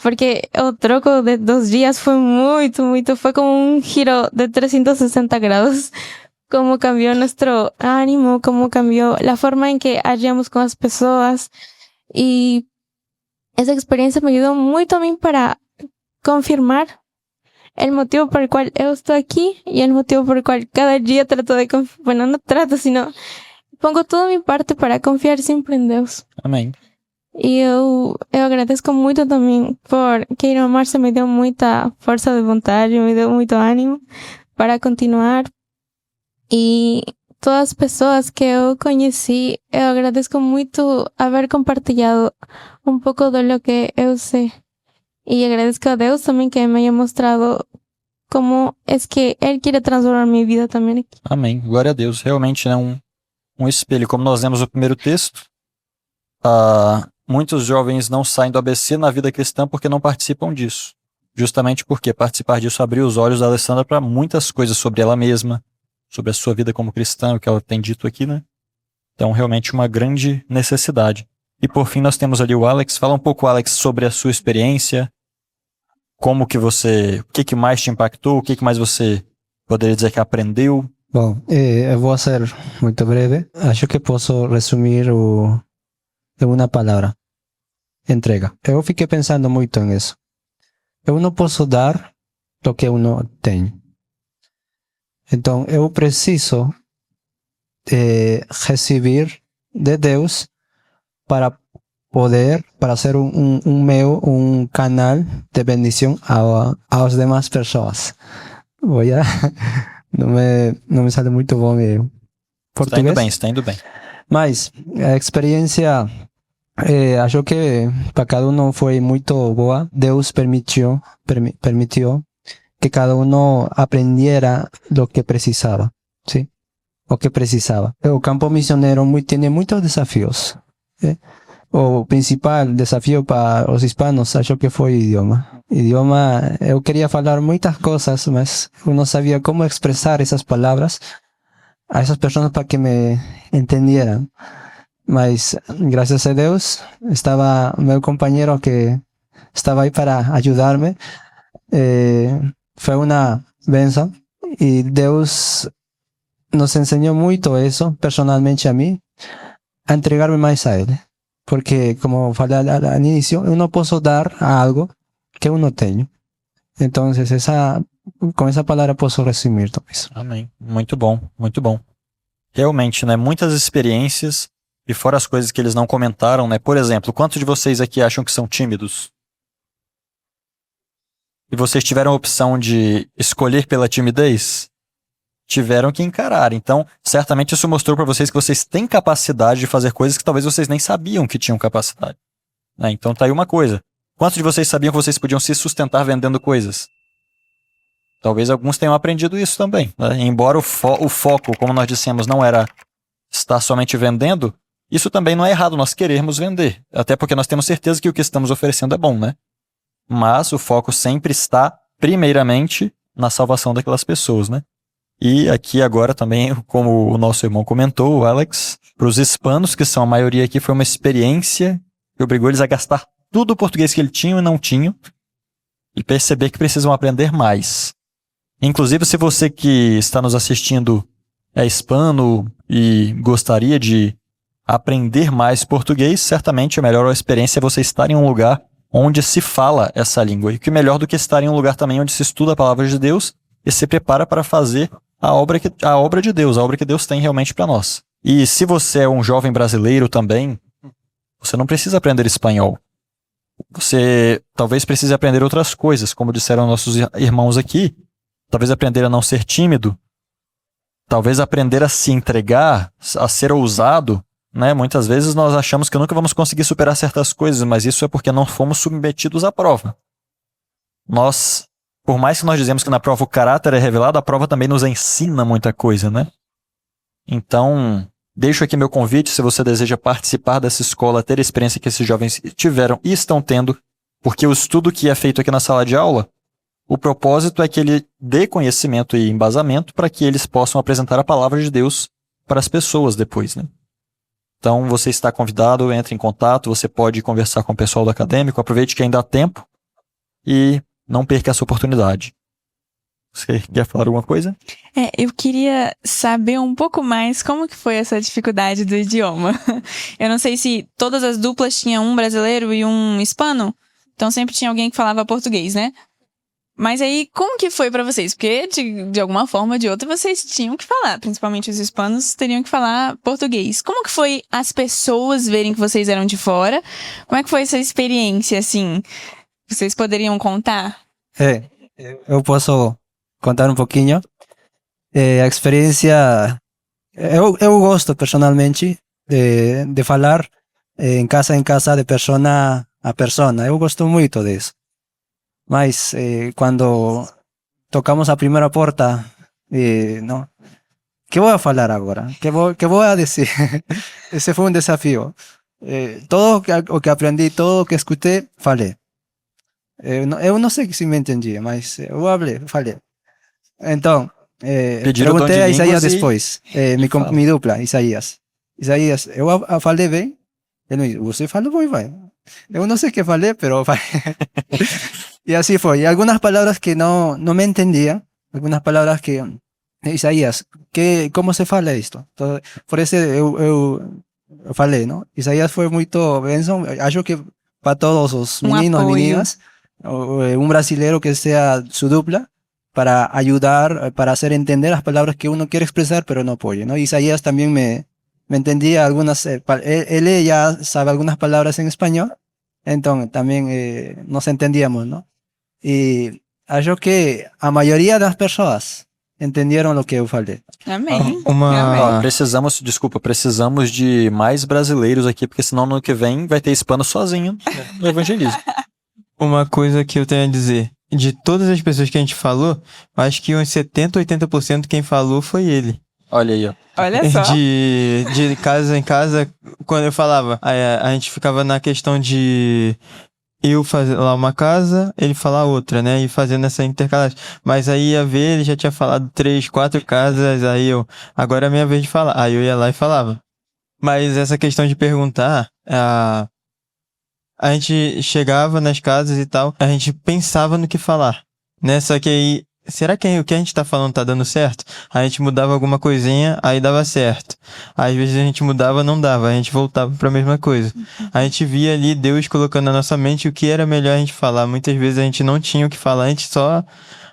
porque o troco de 2 dias foi muito, foi como um giro de 360 grados. Como cambió nuestro ánimo, como cambió la forma en que agíamos con las personas. Y esa experiencia me ayudó mucho a mí para confirmar el motivo por el cual yo estoy aquí y el motivo por el cual cada día trato de bueno, no trato, sino pongo toda mi parte para confiar siempre en Dios. Amém. Y yo agradezco mucho también porque irmã Márcia me dio mucha fuerza de voluntad, me dio mucho ánimo para continuar. E todas as pessoas que eu conheci, eu agradeço muito haver compartilhado um pouco do que eu sei. E agradeço a Deus também que me haya mostrado como é que Ele quer transformar minha vida também aqui. Amém. Glória a Deus. Realmente, né, um espelho. Como nós lemos no primeiro texto, muitos jovens não saem do ABC na vida cristã porque não participam disso. Justamente porque participar disso abriu os olhos da Alessandra para muitas coisas sobre ela mesma, sobre a sua vida como cristã, o que ela tem dito aqui, né? Então, realmente uma grande necessidade. E por fim, nós temos ali o Alex. Fala um pouco, Alex, sobre a sua experiência, o que mais te impactou, o que mais você poderia dizer que aprendeu? Bom, eu vou ser muito breve. Acho que posso resumir em uma palavra: entrega. Eu fiquei pensando muito nisso. Eu não posso dar o que eu não tenho. Então, eu preciso receber de Deus para poder para ser un canal de bendición a las demás personas. Voy a... No me sale muy bom português. Está indo bem. Mas a experiência, acho que para cada um foi muito boa. Deus permitiu que cada um aprendiera lo que precisava, ¿sí? O que precisava. O campo missioneiro tem muitos desafios. ¿Sí? O principal desafio para os hispanos, acho que foi o idioma. Eu queria falar muitas coisas, mas eu não sabia como expressar essas palavras a essas pessoas para que me entendieran. Mas, graças a Deus, estava meu companheiro que estava aí para ajudar-me. Foi uma bênção e Deus nos ensinou muito isso, personalmente a mim, a entregar-me mais a Ele. Porque, como falei ao início, eu não posso dar algo que eu não tenho. Então, com essa palavra posso resumir tudo isso. Amém. Muito bom, muito bom. Realmente, né? Muitas experiências e fora as coisas que eles não comentaram, né? Por exemplo, quantos de vocês aqui acham que são tímidos? E vocês tiveram a opção de escolher pela timidez? Tiveram que encarar. Então, certamente isso mostrou para vocês que vocês têm capacidade de fazer coisas que talvez vocês nem sabiam que tinham capacidade. Né? Então, tá aí uma coisa. Quantos de vocês sabiam que vocês podiam se sustentar vendendo coisas? Talvez alguns tenham aprendido isso também. Né? Embora o foco, como nós dissemos, não era estar somente vendendo, isso também não é errado nós querermos vender. Até porque nós temos certeza que o que estamos oferecendo é bom, né? Mas o foco sempre está, primeiramente, na salvação daquelas pessoas, né? E aqui agora também, como o nosso irmão comentou, o Alex, para os hispanos, que são a maioria aqui, foi uma experiência que obrigou eles a gastar tudo o português que eles tinham e não tinham e perceber que precisam aprender mais. Inclusive, se você que está nos assistindo é hispano e gostaria de aprender mais português, certamente a melhor experiência é você estar em um lugar onde se fala essa língua. E que melhor do que estar em um lugar também onde se estuda a palavra de Deus e se prepara para fazer a obra de Deus, a obra que Deus tem realmente para nós. E se você é um jovem brasileiro também, você não precisa aprender espanhol. Você talvez precise aprender outras coisas, como disseram nossos irmãos aqui. Talvez aprender a não ser tímido. Talvez aprender a se entregar, a ser ousado. Né? Muitas vezes nós achamos que nunca vamos conseguir superar certas coisas, mas isso é porque não fomos submetidos à prova. Por mais que nós dizemos que na prova o caráter é revelado, a prova também nos ensina muita coisa, né? Então, deixo aqui meu convite, se você deseja participar dessa escola, ter a experiência que esses jovens tiveram e estão tendo, porque o estudo que é feito aqui na sala de aula, o propósito é que ele dê conhecimento e embasamento para que eles possam apresentar a palavra de Deus para as pessoas depois, né? Então, você está convidado, entre em contato, você pode conversar com o pessoal do acadêmico, aproveite que ainda há tempo e não perca essa oportunidade. Você quer falar alguma coisa? Eu queria saber um pouco mais como que foi essa dificuldade do idioma. Eu não sei se todas as duplas tinham um brasileiro e um hispano, então sempre tinha alguém que falava português, né? Mas aí, como que foi pra vocês? Porque, de alguma forma ou de outra, vocês tinham que falar. Principalmente os hispanos teriam que falar português. Como que foi as pessoas verem que vocês eram de fora? Como é que foi essa experiência, assim? Vocês poderiam contar? Eu posso contar um pouquinho. A experiência... Eu gosto, personalmente, de falar em casa, de persona a persona. Eu gosto muito disso. Mas quando tocamos a primeira porta, não, que vou falar agora? Que vou dizer? Esse foi um desafio. Todo o que aprendi, todo o que escutei, falei. Eu não sei se me entendi, mas eu falei. Então, perguntei a Isaías depois, mi dupla, Isaías. Isaías, eu falei bem? Ele disse, você falou bem, vai. Eu não sei o que falei, pero falei. E assim foi. E algumas palavras que não me entendia, algumas palavras que... Isaías, como se fala isto? Então, por isso eu falei, não? Isaías foi muito bênção. Acho que para todos os meninos e meninas, um brasileiro que seja sua dupla, para ajudar, para hacer entender as palavras que uno quer expressar, pero não pode, não? Isaías também me me entendía algunas, él ya sabe algunas palabras en español, entonces también nos entendíamos, ¿no? Y acho que a maioria das pessoas entenderam o que eu falei. Amém. Ó, precisamos de mais brasileiros aqui, porque senão no ano que vem vai ter hispano sozinho no evangelismo. Uma coisa que eu tenho a dizer, de todas as pessoas que a gente falou, acho que uns 70, 80% quem falou foi ele. Olha aí, ó. Olha só. De casa em casa, quando eu falava, a gente ficava na questão de eu fazer lá uma casa, ele falar outra, né? E fazendo essa intercalagem. Mas aí ia ver, ele já tinha falado 3, 4 casas, aí agora é a minha vez de falar. Aí eu ia lá e falava. Mas essa questão de perguntar, a gente chegava nas casas e tal, a gente pensava no que falar, né? Só que aí, será que o que a gente tá falando tá dando certo? A gente mudava alguma coisinha, aí dava certo. Às vezes a gente mudava, não dava, a gente voltava pra mesma coisa. A gente via ali Deus colocando na nossa mente o que era melhor a gente falar. Muitas vezes a gente não tinha o que falar, a gente só...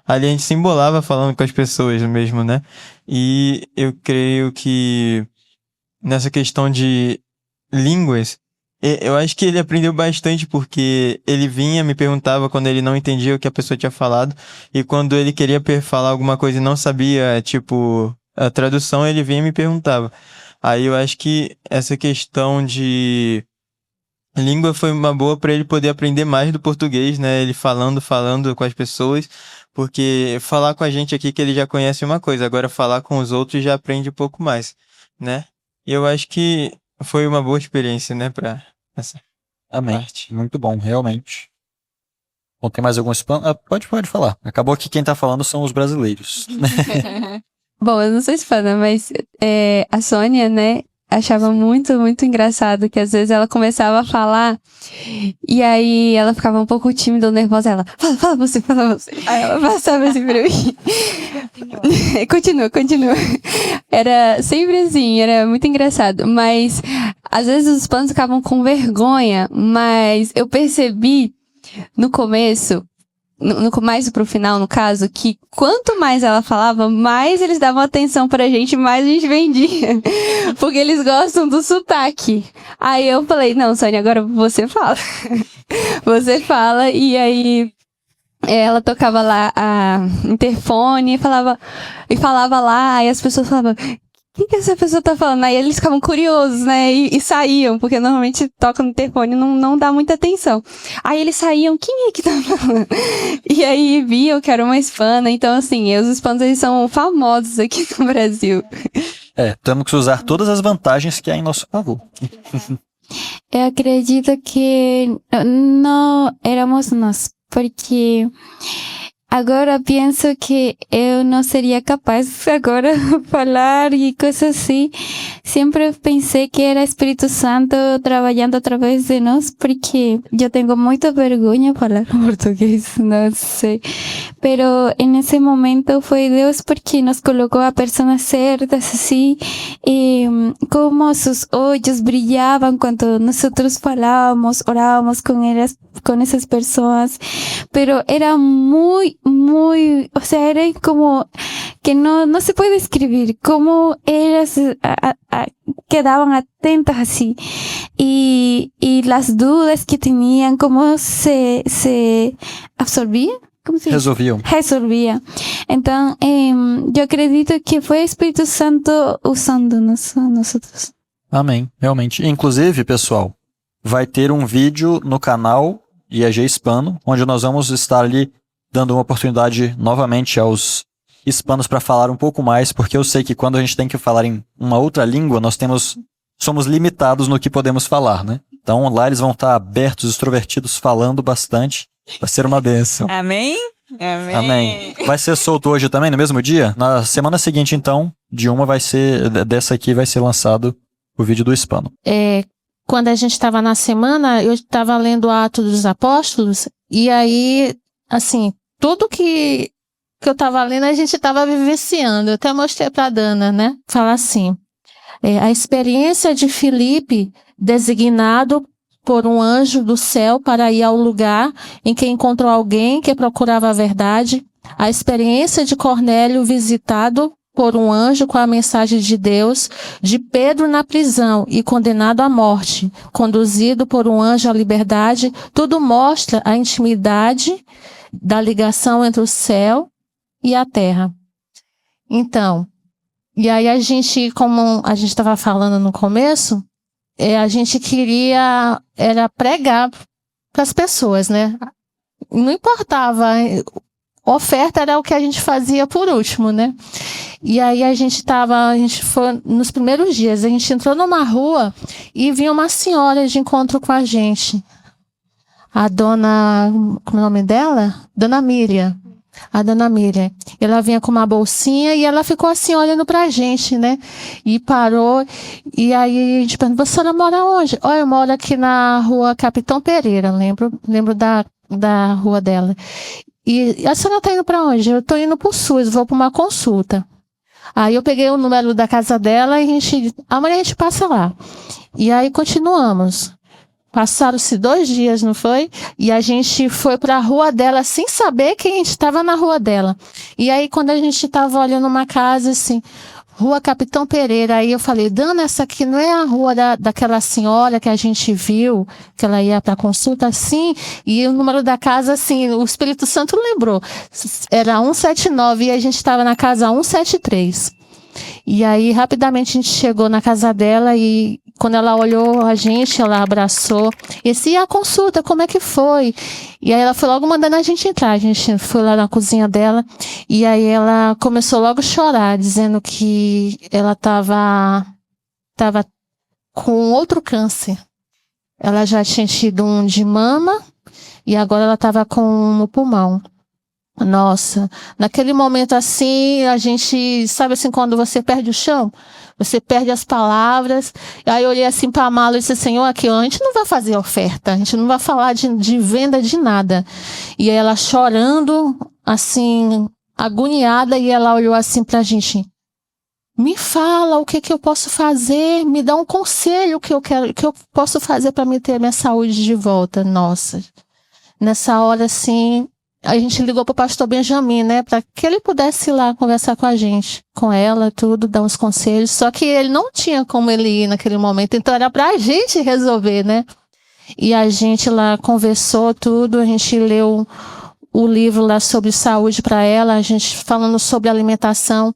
Ali a gente se embolava falando com as pessoas mesmo, né? E eu creio que nessa questão de línguas, eu acho que ele aprendeu bastante porque ele vinha, me perguntava quando ele não entendia o que a pessoa tinha falado, e quando ele queria falar alguma coisa e não sabia, tipo, a tradução, ele vinha e me perguntava. Aí eu acho que essa questão de língua foi uma boa para ele poder aprender mais do português, né? Ele falando com as pessoas, porque falar com a gente aqui que ele já conhece uma coisa, agora falar com os outros já aprende um pouco mais, né? E eu acho que foi uma boa experiência, né, pra essa Amém. parte. Muito bom, realmente. Bom, tem mais algum spam? Pode falar. Acabou que quem tá falando são os brasileiros. Bom, eu não sou hispana, mas a Sônia, né, achava muito, muito engraçado que às vezes ela começava a falar e aí ela ficava um pouco tímida ou nervosa. Ela, fala você. Aí ela passava assim pra mim. Continua. Era sempre assim, era muito engraçado. Mas às vezes os panos ficavam com vergonha, mas eu percebi no começo, mais pro final, no caso, que quanto mais ela falava, mais eles davam atenção pra gente, mais a gente vendia. Porque eles gostam do sotaque. Aí eu falei, não, Sônia, agora você fala. Você fala, e aí ela tocava lá a interfone e falava lá, aí as pessoas falavam, o que essa pessoa tá falando? Aí eles ficavam curiosos, né? E saíam, porque normalmente toca no interfone e não dá muita atenção. Aí eles saíam, quem é que tá falando? E aí viam que era uma hispana. Então, assim, os hispanos, eles são famosos aqui no Brasil. Temos que usar todas as vantagens que há em nosso favor. Eu acredito que não éramos nós, porque agora penso que eu não seria capaz agora falar e coisas assim. Sempre pensei que era Espírito Santo trabalhando através de nós, porque eu tenho muita vergonha de falar português, não sei. Pero nesse momento foi Deus porque nos colocou a pessoas certas assim, e como seus olhos brilhavam quando nós falávamos, orávamos com elas, com essas pessoas. Pero era muy, o sea, era como que no se puede describir cómo ellas quedaban atentas así, y las dudas que tenían, cómo se absorbían. ¿Cómo se dice? Resolvia. Então, eu acredito que foi o Espírito Santo usando-nos, nós. Amém, realmente. Inclusive, pessoal, vai ter um vídeo no canal IAG Hispano, onde nós vamos estar ali dando uma oportunidade novamente aos hispanos para falar um pouco mais, porque eu sei que quando a gente tem que falar em uma outra língua, somos limitados no que podemos falar, né? Então lá eles vão estar abertos, extrovertidos, falando bastante. Vai ser uma bênção. Amém? Amém. Vai ser solto hoje também, no mesmo dia? Na semana seguinte, então, dessa aqui vai ser lançado o vídeo do hispano. Quando a gente estava na semana, eu estava lendo o Atos dos Apóstolos, e aí, assim, tudo que eu estava lendo, a gente estava vivenciando. Eu até mostrei para a Dana, né? Fala assim, a experiência de Filipe, designado por um anjo do céu para ir ao lugar em que encontrou alguém que procurava a verdade. A experiência de Cornélio, visitado por um anjo com a mensagem de Deus, de Pedro na prisão e condenado à morte, conduzido por um anjo à liberdade, tudo mostra a intimidade da ligação entre o céu e a terra. Então, e aí a gente, como a gente estava falando no começo, a gente queria era pregar para as pessoas, né? Não importava, oferta era o que a gente fazia por último, né? E aí a gente foi nos primeiros dias, a gente entrou numa rua e vinha uma senhora de encontro com a gente. A dona, como é o nome dela? Dona Miriam. A dona Miriam. Ela vinha com uma bolsinha e ela ficou assim olhando pra gente, né? E parou. E aí a gente perguntou, a senhora mora onde? Olha, eu moro aqui na rua Capitão Pereira, lembro da rua dela. E a senhora tá indo pra onde? Eu tô indo pro SUS, vou pra uma consulta. Aí eu peguei o número da casa dela e amanhã a gente passa lá. E aí continuamos. Passaram-se 2 dias, não foi? E a gente foi para a rua dela sem saber que a gente estava na rua dela. E aí, quando a gente estava olhando uma casa, assim, Rua Capitão Pereira, aí eu falei, Dana, essa aqui não é a rua daquela senhora que a gente viu, que ela ia para consulta, assim? E o número da casa, assim, o Espírito Santo lembrou. Era 179 e a gente estava na casa 173. E aí, rapidamente, a gente chegou na casa dela e quando ela olhou a gente, ela abraçou. E disse, e a consulta, como é que foi? E aí ela foi logo mandando a gente entrar. A gente foi lá na cozinha dela e aí ela começou logo a chorar, dizendo que ela estava com outro câncer. Ela já tinha tido um de mama e agora ela estava com um no pulmão. Nossa, naquele momento assim, a gente, sabe assim, quando você perde o chão? Você perde as palavras. Aí eu olhei assim para a Mala e disse, Senhor, aqui a gente não vai fazer oferta, a gente não vai falar de venda de nada. E aí ela chorando, assim, agoniada, e ela olhou assim para a gente, me fala o que eu posso fazer, me dá um conselho que eu posso fazer para me ter minha saúde de volta. Nossa, nessa hora assim, a gente ligou pro pastor Benjamin, né, para que ele pudesse ir lá conversar com a gente, com ela, tudo, dar uns conselhos. Só que ele não tinha como ele ir naquele momento, então era pra gente resolver, né? E a gente lá conversou tudo, a gente leu o livro lá sobre saúde para ela, a gente falando sobre alimentação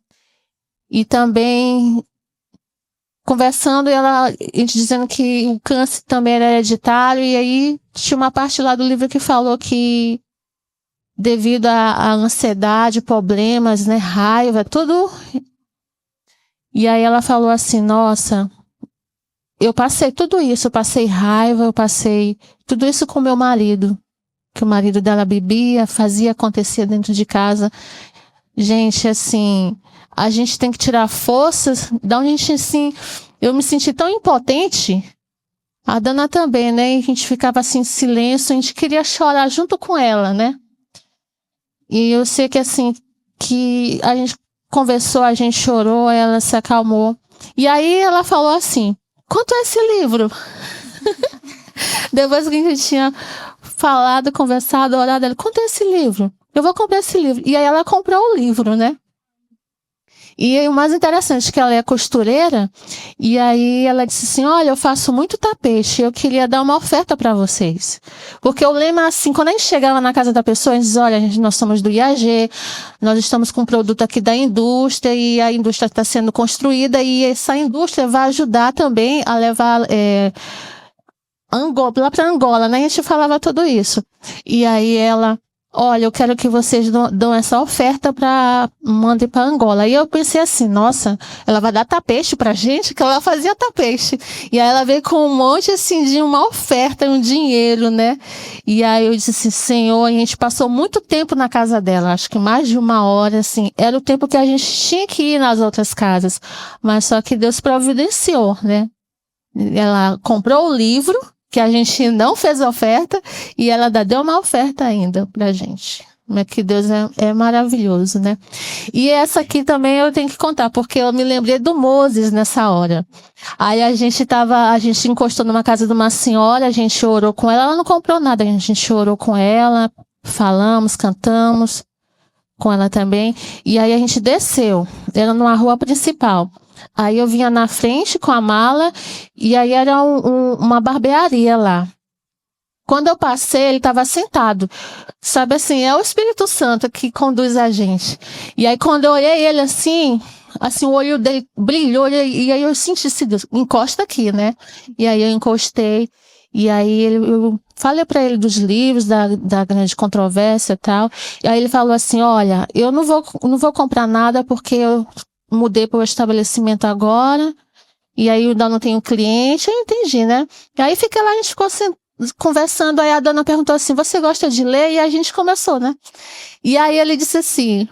e também conversando, a gente dizendo que o câncer também era hereditário, e aí tinha uma parte lá do livro que falou que devido à ansiedade, problemas, né, raiva, tudo. E aí ela falou assim, nossa, eu passei tudo isso, eu passei raiva, eu passei tudo isso com meu marido, que o marido dela bebia, fazia acontecer dentro de casa. Gente, assim, a gente tem que tirar forças, da onde a gente, assim, eu me senti tão impotente, a Dana também, né, e a gente ficava assim em silêncio, a gente queria chorar junto com ela, né. E eu sei que assim, que a gente conversou, a gente chorou, ela se acalmou. E aí ela falou assim, quanto é esse livro? Depois que a gente tinha falado, conversado, orado, ela, quanto é esse livro? Eu vou comprar esse livro. E aí ela comprou o livro, né? E o mais interessante é que ela é costureira, e aí ela disse assim, olha, eu faço muito tapete, eu queria dar uma oferta para vocês. Porque eu lembro assim, quando a gente chegava na casa da pessoa, a gente dizia, olha, nós somos do IAG, nós estamos com um produto aqui da indústria, e a indústria está sendo construída, e essa indústria vai ajudar também a levar lá para Angola, né? A gente falava tudo isso. E aí ela, olha, eu quero que vocês dão essa oferta para mandar para Angola. E eu pensei assim, nossa, ela vai dar tapete pra gente, que ela fazia tapete. E aí ela veio com um monte assim de uma oferta, um dinheiro, né? E aí eu disse assim, Senhor, a gente passou muito tempo na casa dela, acho que mais de 1 hora, assim, era o tempo que a gente tinha que ir nas outras casas. Mas só que Deus providenciou, né? Ela comprou o livro, que a gente não fez oferta, e ela deu uma oferta ainda pra gente. Mas que Deus é maravilhoso, né? E essa aqui também eu tenho que contar, porque eu me lembrei do Moses nessa hora. Aí a gente encostou numa casa de uma senhora, a gente orou com ela não comprou nada, a gente orou com ela, falamos, cantamos, com ela também. E aí a gente desceu, era numa rua principal. Aí eu vinha na frente com a mala, e aí era uma barbearia lá. Quando eu passei, ele estava sentado. Sabe assim, é o Espírito Santo que conduz a gente. E aí quando eu olhei ele assim, o olho dele brilhou, e aí eu senti assim, Deus, encosta aqui, né? E aí eu encostei, e aí eu falei para ele dos livros, da grande controvérsia e tal. E aí ele falou assim, olha, eu não vou comprar nada porque eu mudei para o estabelecimento agora, e aí eu ainda não tenho cliente, eu entendi, né? E aí fiquei lá, a gente ficou conversando, aí a dona perguntou assim, você gosta de ler? E a gente começou, né? E aí ele disse assim,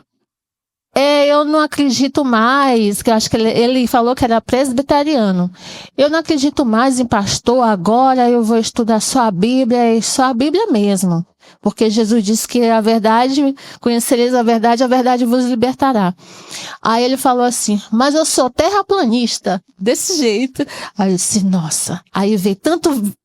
eu não acredito mais, que eu acho que ele falou que era presbiteriano. Eu não acredito mais em pastor, agora eu vou estudar só a Bíblia, e só a Bíblia mesmo. Porque Jesus disse que a verdade, conhecereis a verdade vos libertará. Aí ele falou assim, mas eu sou terraplanista, desse jeito. Aí eu disse, nossa, aí veio tanto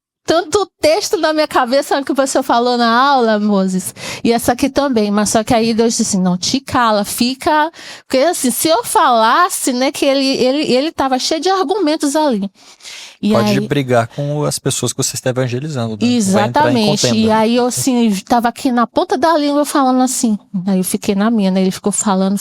texto na minha cabeça que você falou na aula, Moses, e essa aqui também, mas só que aí Deus disse assim, não, te cala, fica, porque assim, se eu falasse, né, que ele tava cheio de argumentos ali. E Pode aí, brigar com as pessoas que você está evangelizando. Né? exatamente, e aí eu assim, tava aqui na ponta da língua falando assim, aí eu fiquei na minha, né, ele ficou falando,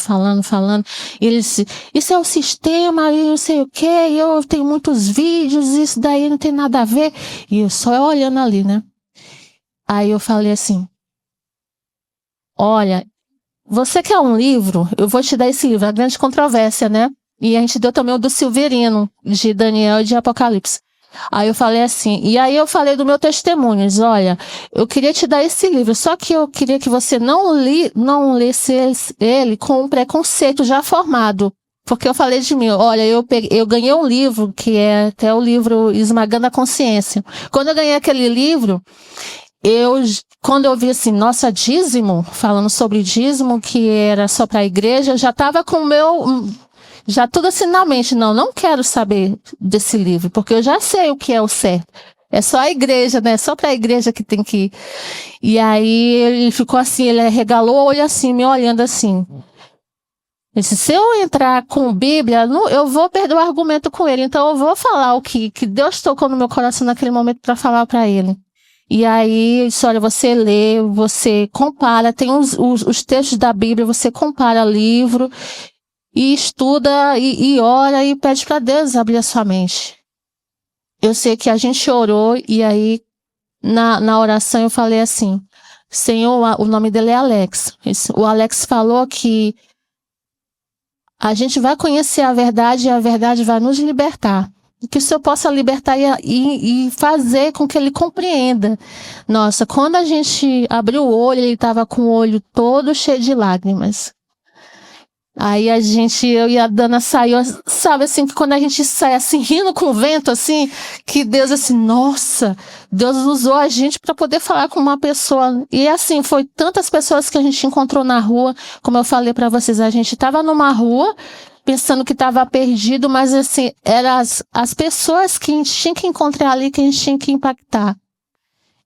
e ele disse, isso é o sistema, e não sei o que, eu tenho muitos vídeos, isso daí não tem nada a ver, e eu só olhando ali, né. Aí eu falei assim, olha, você quer um livro? Eu vou te dar esse livro, A Grande Controvérsia, né? E a gente deu também o do Silverino, de Daniel e de Apocalipse. Aí eu falei assim, e aí eu falei do meu testemunho, diz, olha, eu queria te dar esse livro, só que eu queria que você não lesse ele com um preconceito já formado. Porque eu falei de mim, olha, eu ganhei um livro, que é até o livro Esmagando a Consciência. Quando eu ganhei aquele livro, quando eu vi assim, nossa, dízimo, falando sobre dízimo, que era só para a igreja, eu já estava com o meu... Já tudo assim na mente, não quero saber desse livro, porque eu já sei o que é o certo. É só a igreja, né? É só para a igreja que tem que ir. E aí ele ficou assim, ele regalou o olho assim, me olhando assim. Ele disse, se eu entrar com Bíblia, eu vou perder o argumento com ele, então eu vou falar o que Deus tocou no meu coração naquele momento para falar para ele. E aí, ele disse, olha, você lê, você compara, tem os textos da Bíblia, você compara livro, e estuda, e ora, e pede para Deus abrir a sua mente. Eu sei que a gente orou, e aí, na oração, eu falei assim, Senhor, o nome dele é Alex. O Alex falou que a gente vai conhecer a verdade, e a verdade vai nos libertar. Que o Senhor possa libertar e fazer com que ele compreenda. Nossa, quando a gente abriu o olho, ele estava com o olho todo cheio de lágrimas. Aí eu e a Dana saiu, sabe assim, que quando a gente sai assim, rindo com o vento, assim, que Deus assim, nossa, Deus usou a gente para poder falar com uma pessoa. E assim, foi tantas pessoas que a gente encontrou na rua, como eu falei para vocês, a gente estava numa rua, pensando que estava perdido, mas assim, eram as pessoas que a gente tinha que encontrar ali, que a gente tinha que impactar.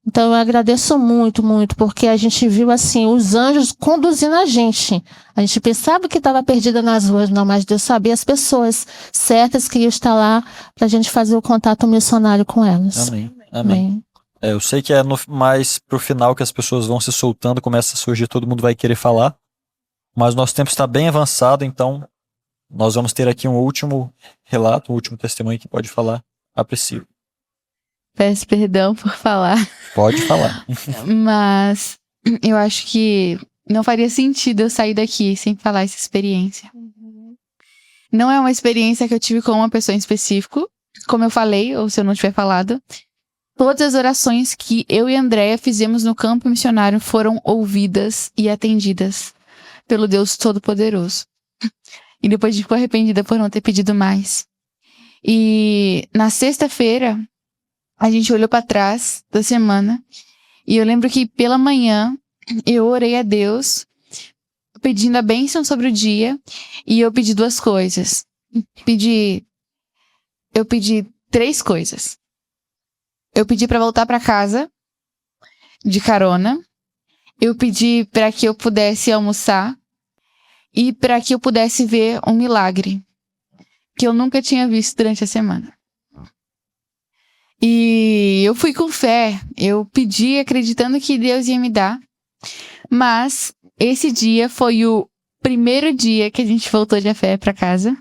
Então eu agradeço muito, muito, porque a gente viu assim, os anjos conduzindo a gente. A gente pensava que estava perdida nas ruas, não, mas Deus sabia as pessoas certas que iam estar lá para a gente fazer o contato missionário com elas. Amém. Amém. Eu sei que é mais pro final que as pessoas vão se soltando, começa a surgir, todo mundo vai querer falar, mas nosso tempo está bem avançado, então nós vamos ter aqui um último relato, um último testemunho que pode falar a Priscila. Peço perdão por falar. Pode falar. Mas eu acho que não faria sentido eu sair daqui sem falar essa experiência. Não é uma experiência que eu tive com uma pessoa em específico. Como eu falei, ou se eu não tiver falado, todas as orações que eu e a Andréia fizemos no campo missionário foram ouvidas e atendidas pelo Deus Todo-Poderoso. E depois ficou arrependida por não ter pedido mais. E na sexta-feira, a gente olhou para trás da semana e eu lembro que pela manhã eu orei a Deus pedindo a bênção sobre o dia e eu pedi duas coisas. Eu pedi 3 coisas. Eu pedi para voltar para casa de carona. Eu pedi para que eu pudesse almoçar e para que eu pudesse ver um milagre que eu nunca tinha visto durante a semana. E eu fui com fé, eu pedi acreditando que Deus ia me dar, mas esse dia foi o primeiro dia que a gente voltou de fé para casa,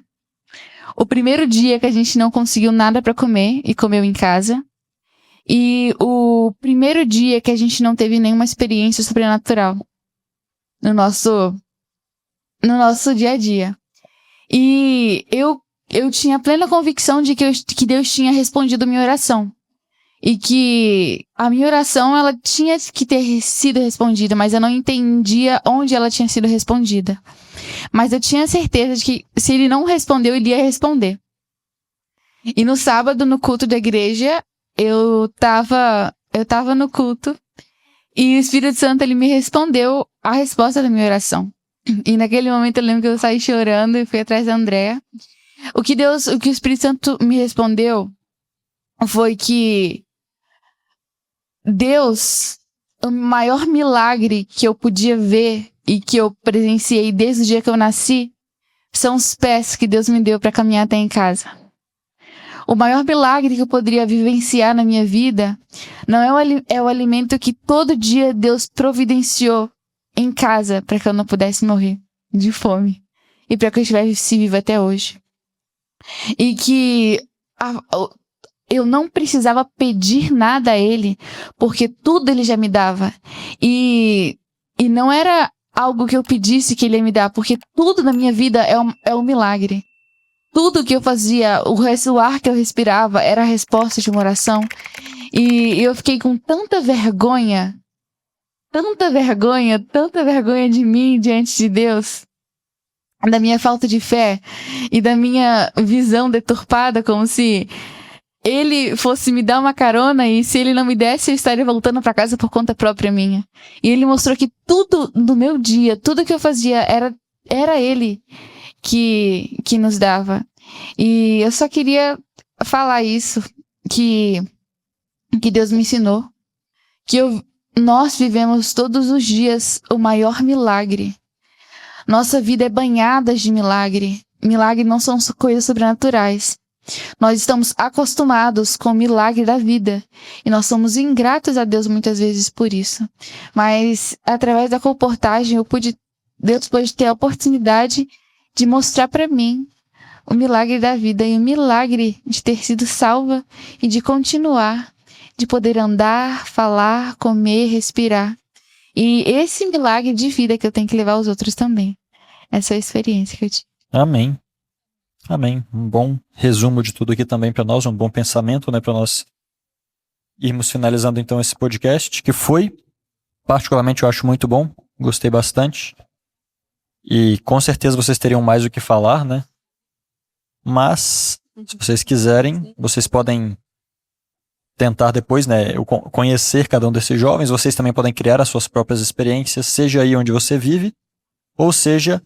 o primeiro dia que a gente não conseguiu nada para comer e comeu em casa, e o primeiro dia que a gente não teve nenhuma experiência sobrenatural no nosso dia a dia. E eu tinha plena convicção de que Deus tinha respondido a minha oração. E que a minha oração, ela tinha que ter sido respondida, mas eu não entendia onde ela tinha sido respondida. Mas eu tinha certeza de que se ele não respondeu, ele ia responder. E no sábado, no culto da igreja, eu tava no culto e o Espírito Santo, ele me respondeu a resposta da minha oração. E naquele momento eu lembro que eu saí chorando e fui atrás da Andréa. O que o Espírito Santo me respondeu foi que Deus, o maior milagre que eu podia ver e que eu presenciei desde o dia que eu nasci, são os pés que Deus me deu para caminhar até em casa. O maior milagre que eu poderia vivenciar na minha vida não é o alimento que todo dia Deus providenciou em casa para que eu não pudesse morrer de fome e para que eu estivesse viva até hoje. E que eu não precisava pedir nada a Ele, porque tudo Ele já me dava. E não era algo que eu pedisse que Ele ia me dar, porque tudo na minha vida é um milagre. Tudo que eu fazia, o ar que eu respirava era a resposta de uma oração. E eu fiquei com tanta vergonha de mim diante de Deus, da minha falta de fé e da minha visão deturpada, como se Ele fosse me dar uma carona e se Ele não me desse, eu estaria voltando para casa por conta própria minha. E Ele mostrou que tudo no meu dia, tudo que eu fazia era Ele que nos dava. E eu só queria falar isso, que Deus me ensinou, que nós vivemos todos os dias o maior milagre. Nossa vida é banhada de milagre. Milagre não são coisas sobrenaturais. Nós estamos acostumados com o milagre da vida. E nós somos ingratos a Deus muitas vezes por isso. Mas, através da comportagem, Deus pôde ter a oportunidade de mostrar para mim o milagre da vida e o milagre de ter sido salva e de continuar, de poder andar, falar, comer, respirar. E esse milagre de vida que eu tenho que levar aos outros também. Essa é a experiência que eu tive. Amém. Amém. Um bom resumo de tudo aqui também para nós, um bom pensamento, né, para nós irmos finalizando então esse podcast, que foi, particularmente eu acho muito bom, gostei bastante. E com certeza vocês teriam mais o que falar, né? Mas, se vocês quiserem, vocês podem tentar depois, né, conhecer cada um desses jovens. Vocês também podem criar as suas próprias experiências, seja aí onde você vive, ou seja,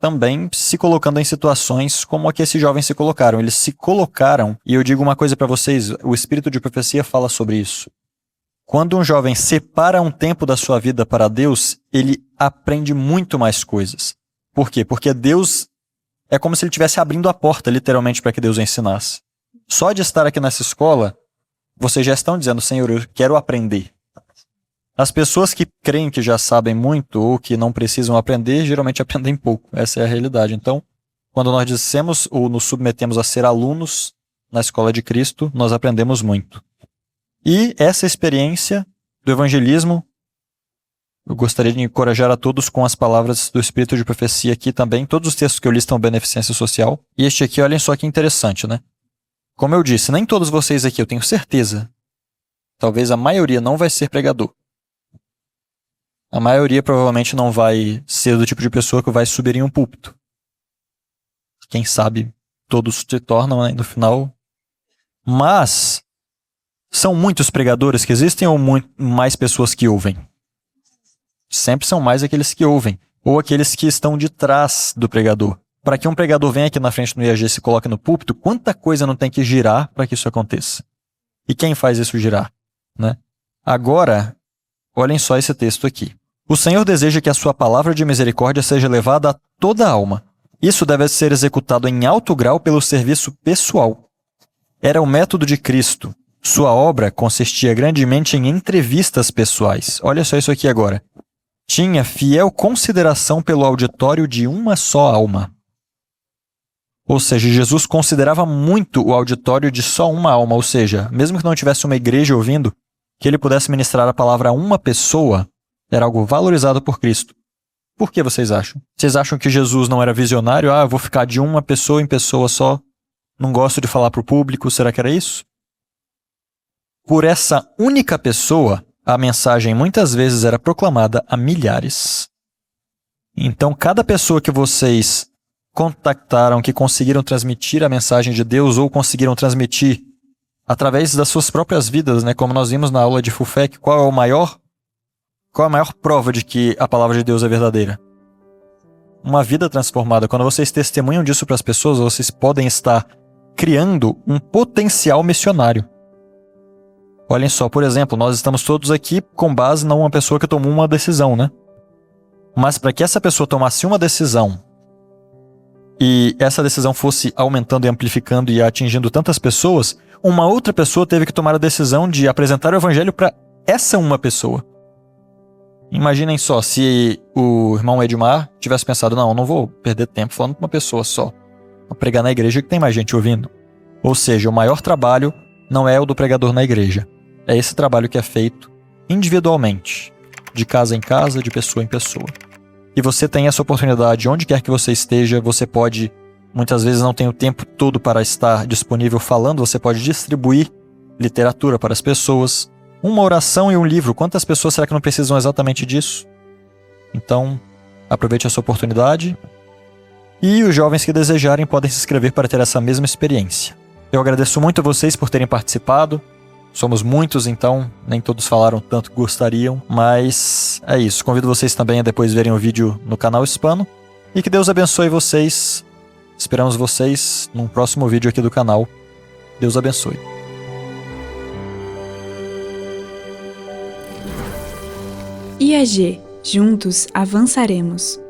também se colocando em situações como a que esses jovens se colocaram. Eles se colocaram, e eu digo uma coisa para vocês, o Espírito de Profecia fala sobre isso. Quando um jovem separa um tempo da sua vida para Deus, ele aprende muito mais coisas. Por quê? Porque Deus é como se ele estivesse abrindo a porta, literalmente, para que Deus o ensinasse. Só de estar aqui nessa escola, vocês já estão dizendo, Senhor, eu quero aprender. As pessoas que creem que já sabem muito ou que não precisam aprender, geralmente aprendem pouco. Essa é a realidade. Então, quando nós dissemos ou nos submetemos a ser alunos na escola de Cristo, nós aprendemos muito. E essa experiência do evangelismo, eu gostaria de encorajar a todos com as palavras do Espírito de Profecia aqui também. Todos os textos que eu li estão beneficência social. E este aqui, olhem só que interessante, né? Como eu disse, nem todos vocês aqui, eu tenho certeza, talvez a maioria não vai ser pregador. A maioria provavelmente não vai ser do tipo de pessoa que vai subir em um púlpito. Quem sabe todos se tornam, né, no final. Mas são muitos pregadores que existem ou mais pessoas que ouvem? Sempre são mais aqueles que ouvem, ou aqueles que estão de trás do pregador. Para que um pregador venha aqui na frente no IAG e se coloque no púlpito, quanta coisa não tem que girar para que isso aconteça? E quem faz isso girar, né? Agora, olhem só esse texto aqui. O Senhor deseja que a sua palavra de misericórdia seja levada a toda a alma. Isso deve ser executado em alto grau pelo serviço pessoal. Era o método de Cristo. Sua obra consistia grandemente em entrevistas pessoais. Olha só isso aqui agora. Tinha fiel consideração pelo auditório de uma só alma. Ou seja, Jesus considerava muito o auditório de só uma alma, ou seja, mesmo que não tivesse uma igreja ouvindo, que ele pudesse ministrar a palavra a uma pessoa, era algo valorizado por Cristo. Por que vocês acham? Vocês acham que Jesus não era visionário? Eu vou ficar de uma pessoa em pessoa só, não gosto de falar para o público, será que era isso? Por essa única pessoa, a mensagem muitas vezes era proclamada a milhares. Então, cada pessoa que vocês contactaram, que conseguiram transmitir a mensagem de Deus ou conseguiram transmitir através das suas próprias vidas, né? Como nós vimos na aula de FUFEC, qual é a maior prova de que a palavra de Deus é verdadeira? Uma vida transformada. Quando vocês testemunham disso para as pessoas, vocês podem estar criando um potencial missionário. Olhem só, por exemplo, nós estamos todos aqui com base numa pessoa que tomou uma decisão, né? Mas para que essa pessoa tomasse uma decisão e essa decisão fosse aumentando e amplificando e atingindo tantas pessoas, uma outra pessoa teve que tomar a decisão de apresentar o evangelho para essa uma pessoa. Imaginem só, se o irmão Edmar tivesse pensado, não vou perder tempo falando com uma pessoa só. Vou pregar na igreja que tem mais gente ouvindo. Ou seja, o maior trabalho não é o do pregador na igreja. É esse trabalho que é feito individualmente, de casa em casa, de pessoa em pessoa. E você tem essa oportunidade, onde quer que você esteja, você pode, muitas vezes não tem o tempo todo para estar disponível falando, você pode distribuir literatura para as pessoas, uma oração e um livro. Quantas pessoas será que não precisam exatamente disso? Então, aproveite essa oportunidade. E os jovens que desejarem podem se inscrever para ter essa mesma experiência. Eu agradeço muito a vocês por terem participado. Somos muitos, então nem todos falaram tanto que gostariam, mas é isso. Convido vocês também a depois verem o vídeo no canal Hispano e que Deus abençoe vocês. Esperamos vocês num próximo vídeo aqui do canal. Deus abençoe. IAG, juntos avançaremos.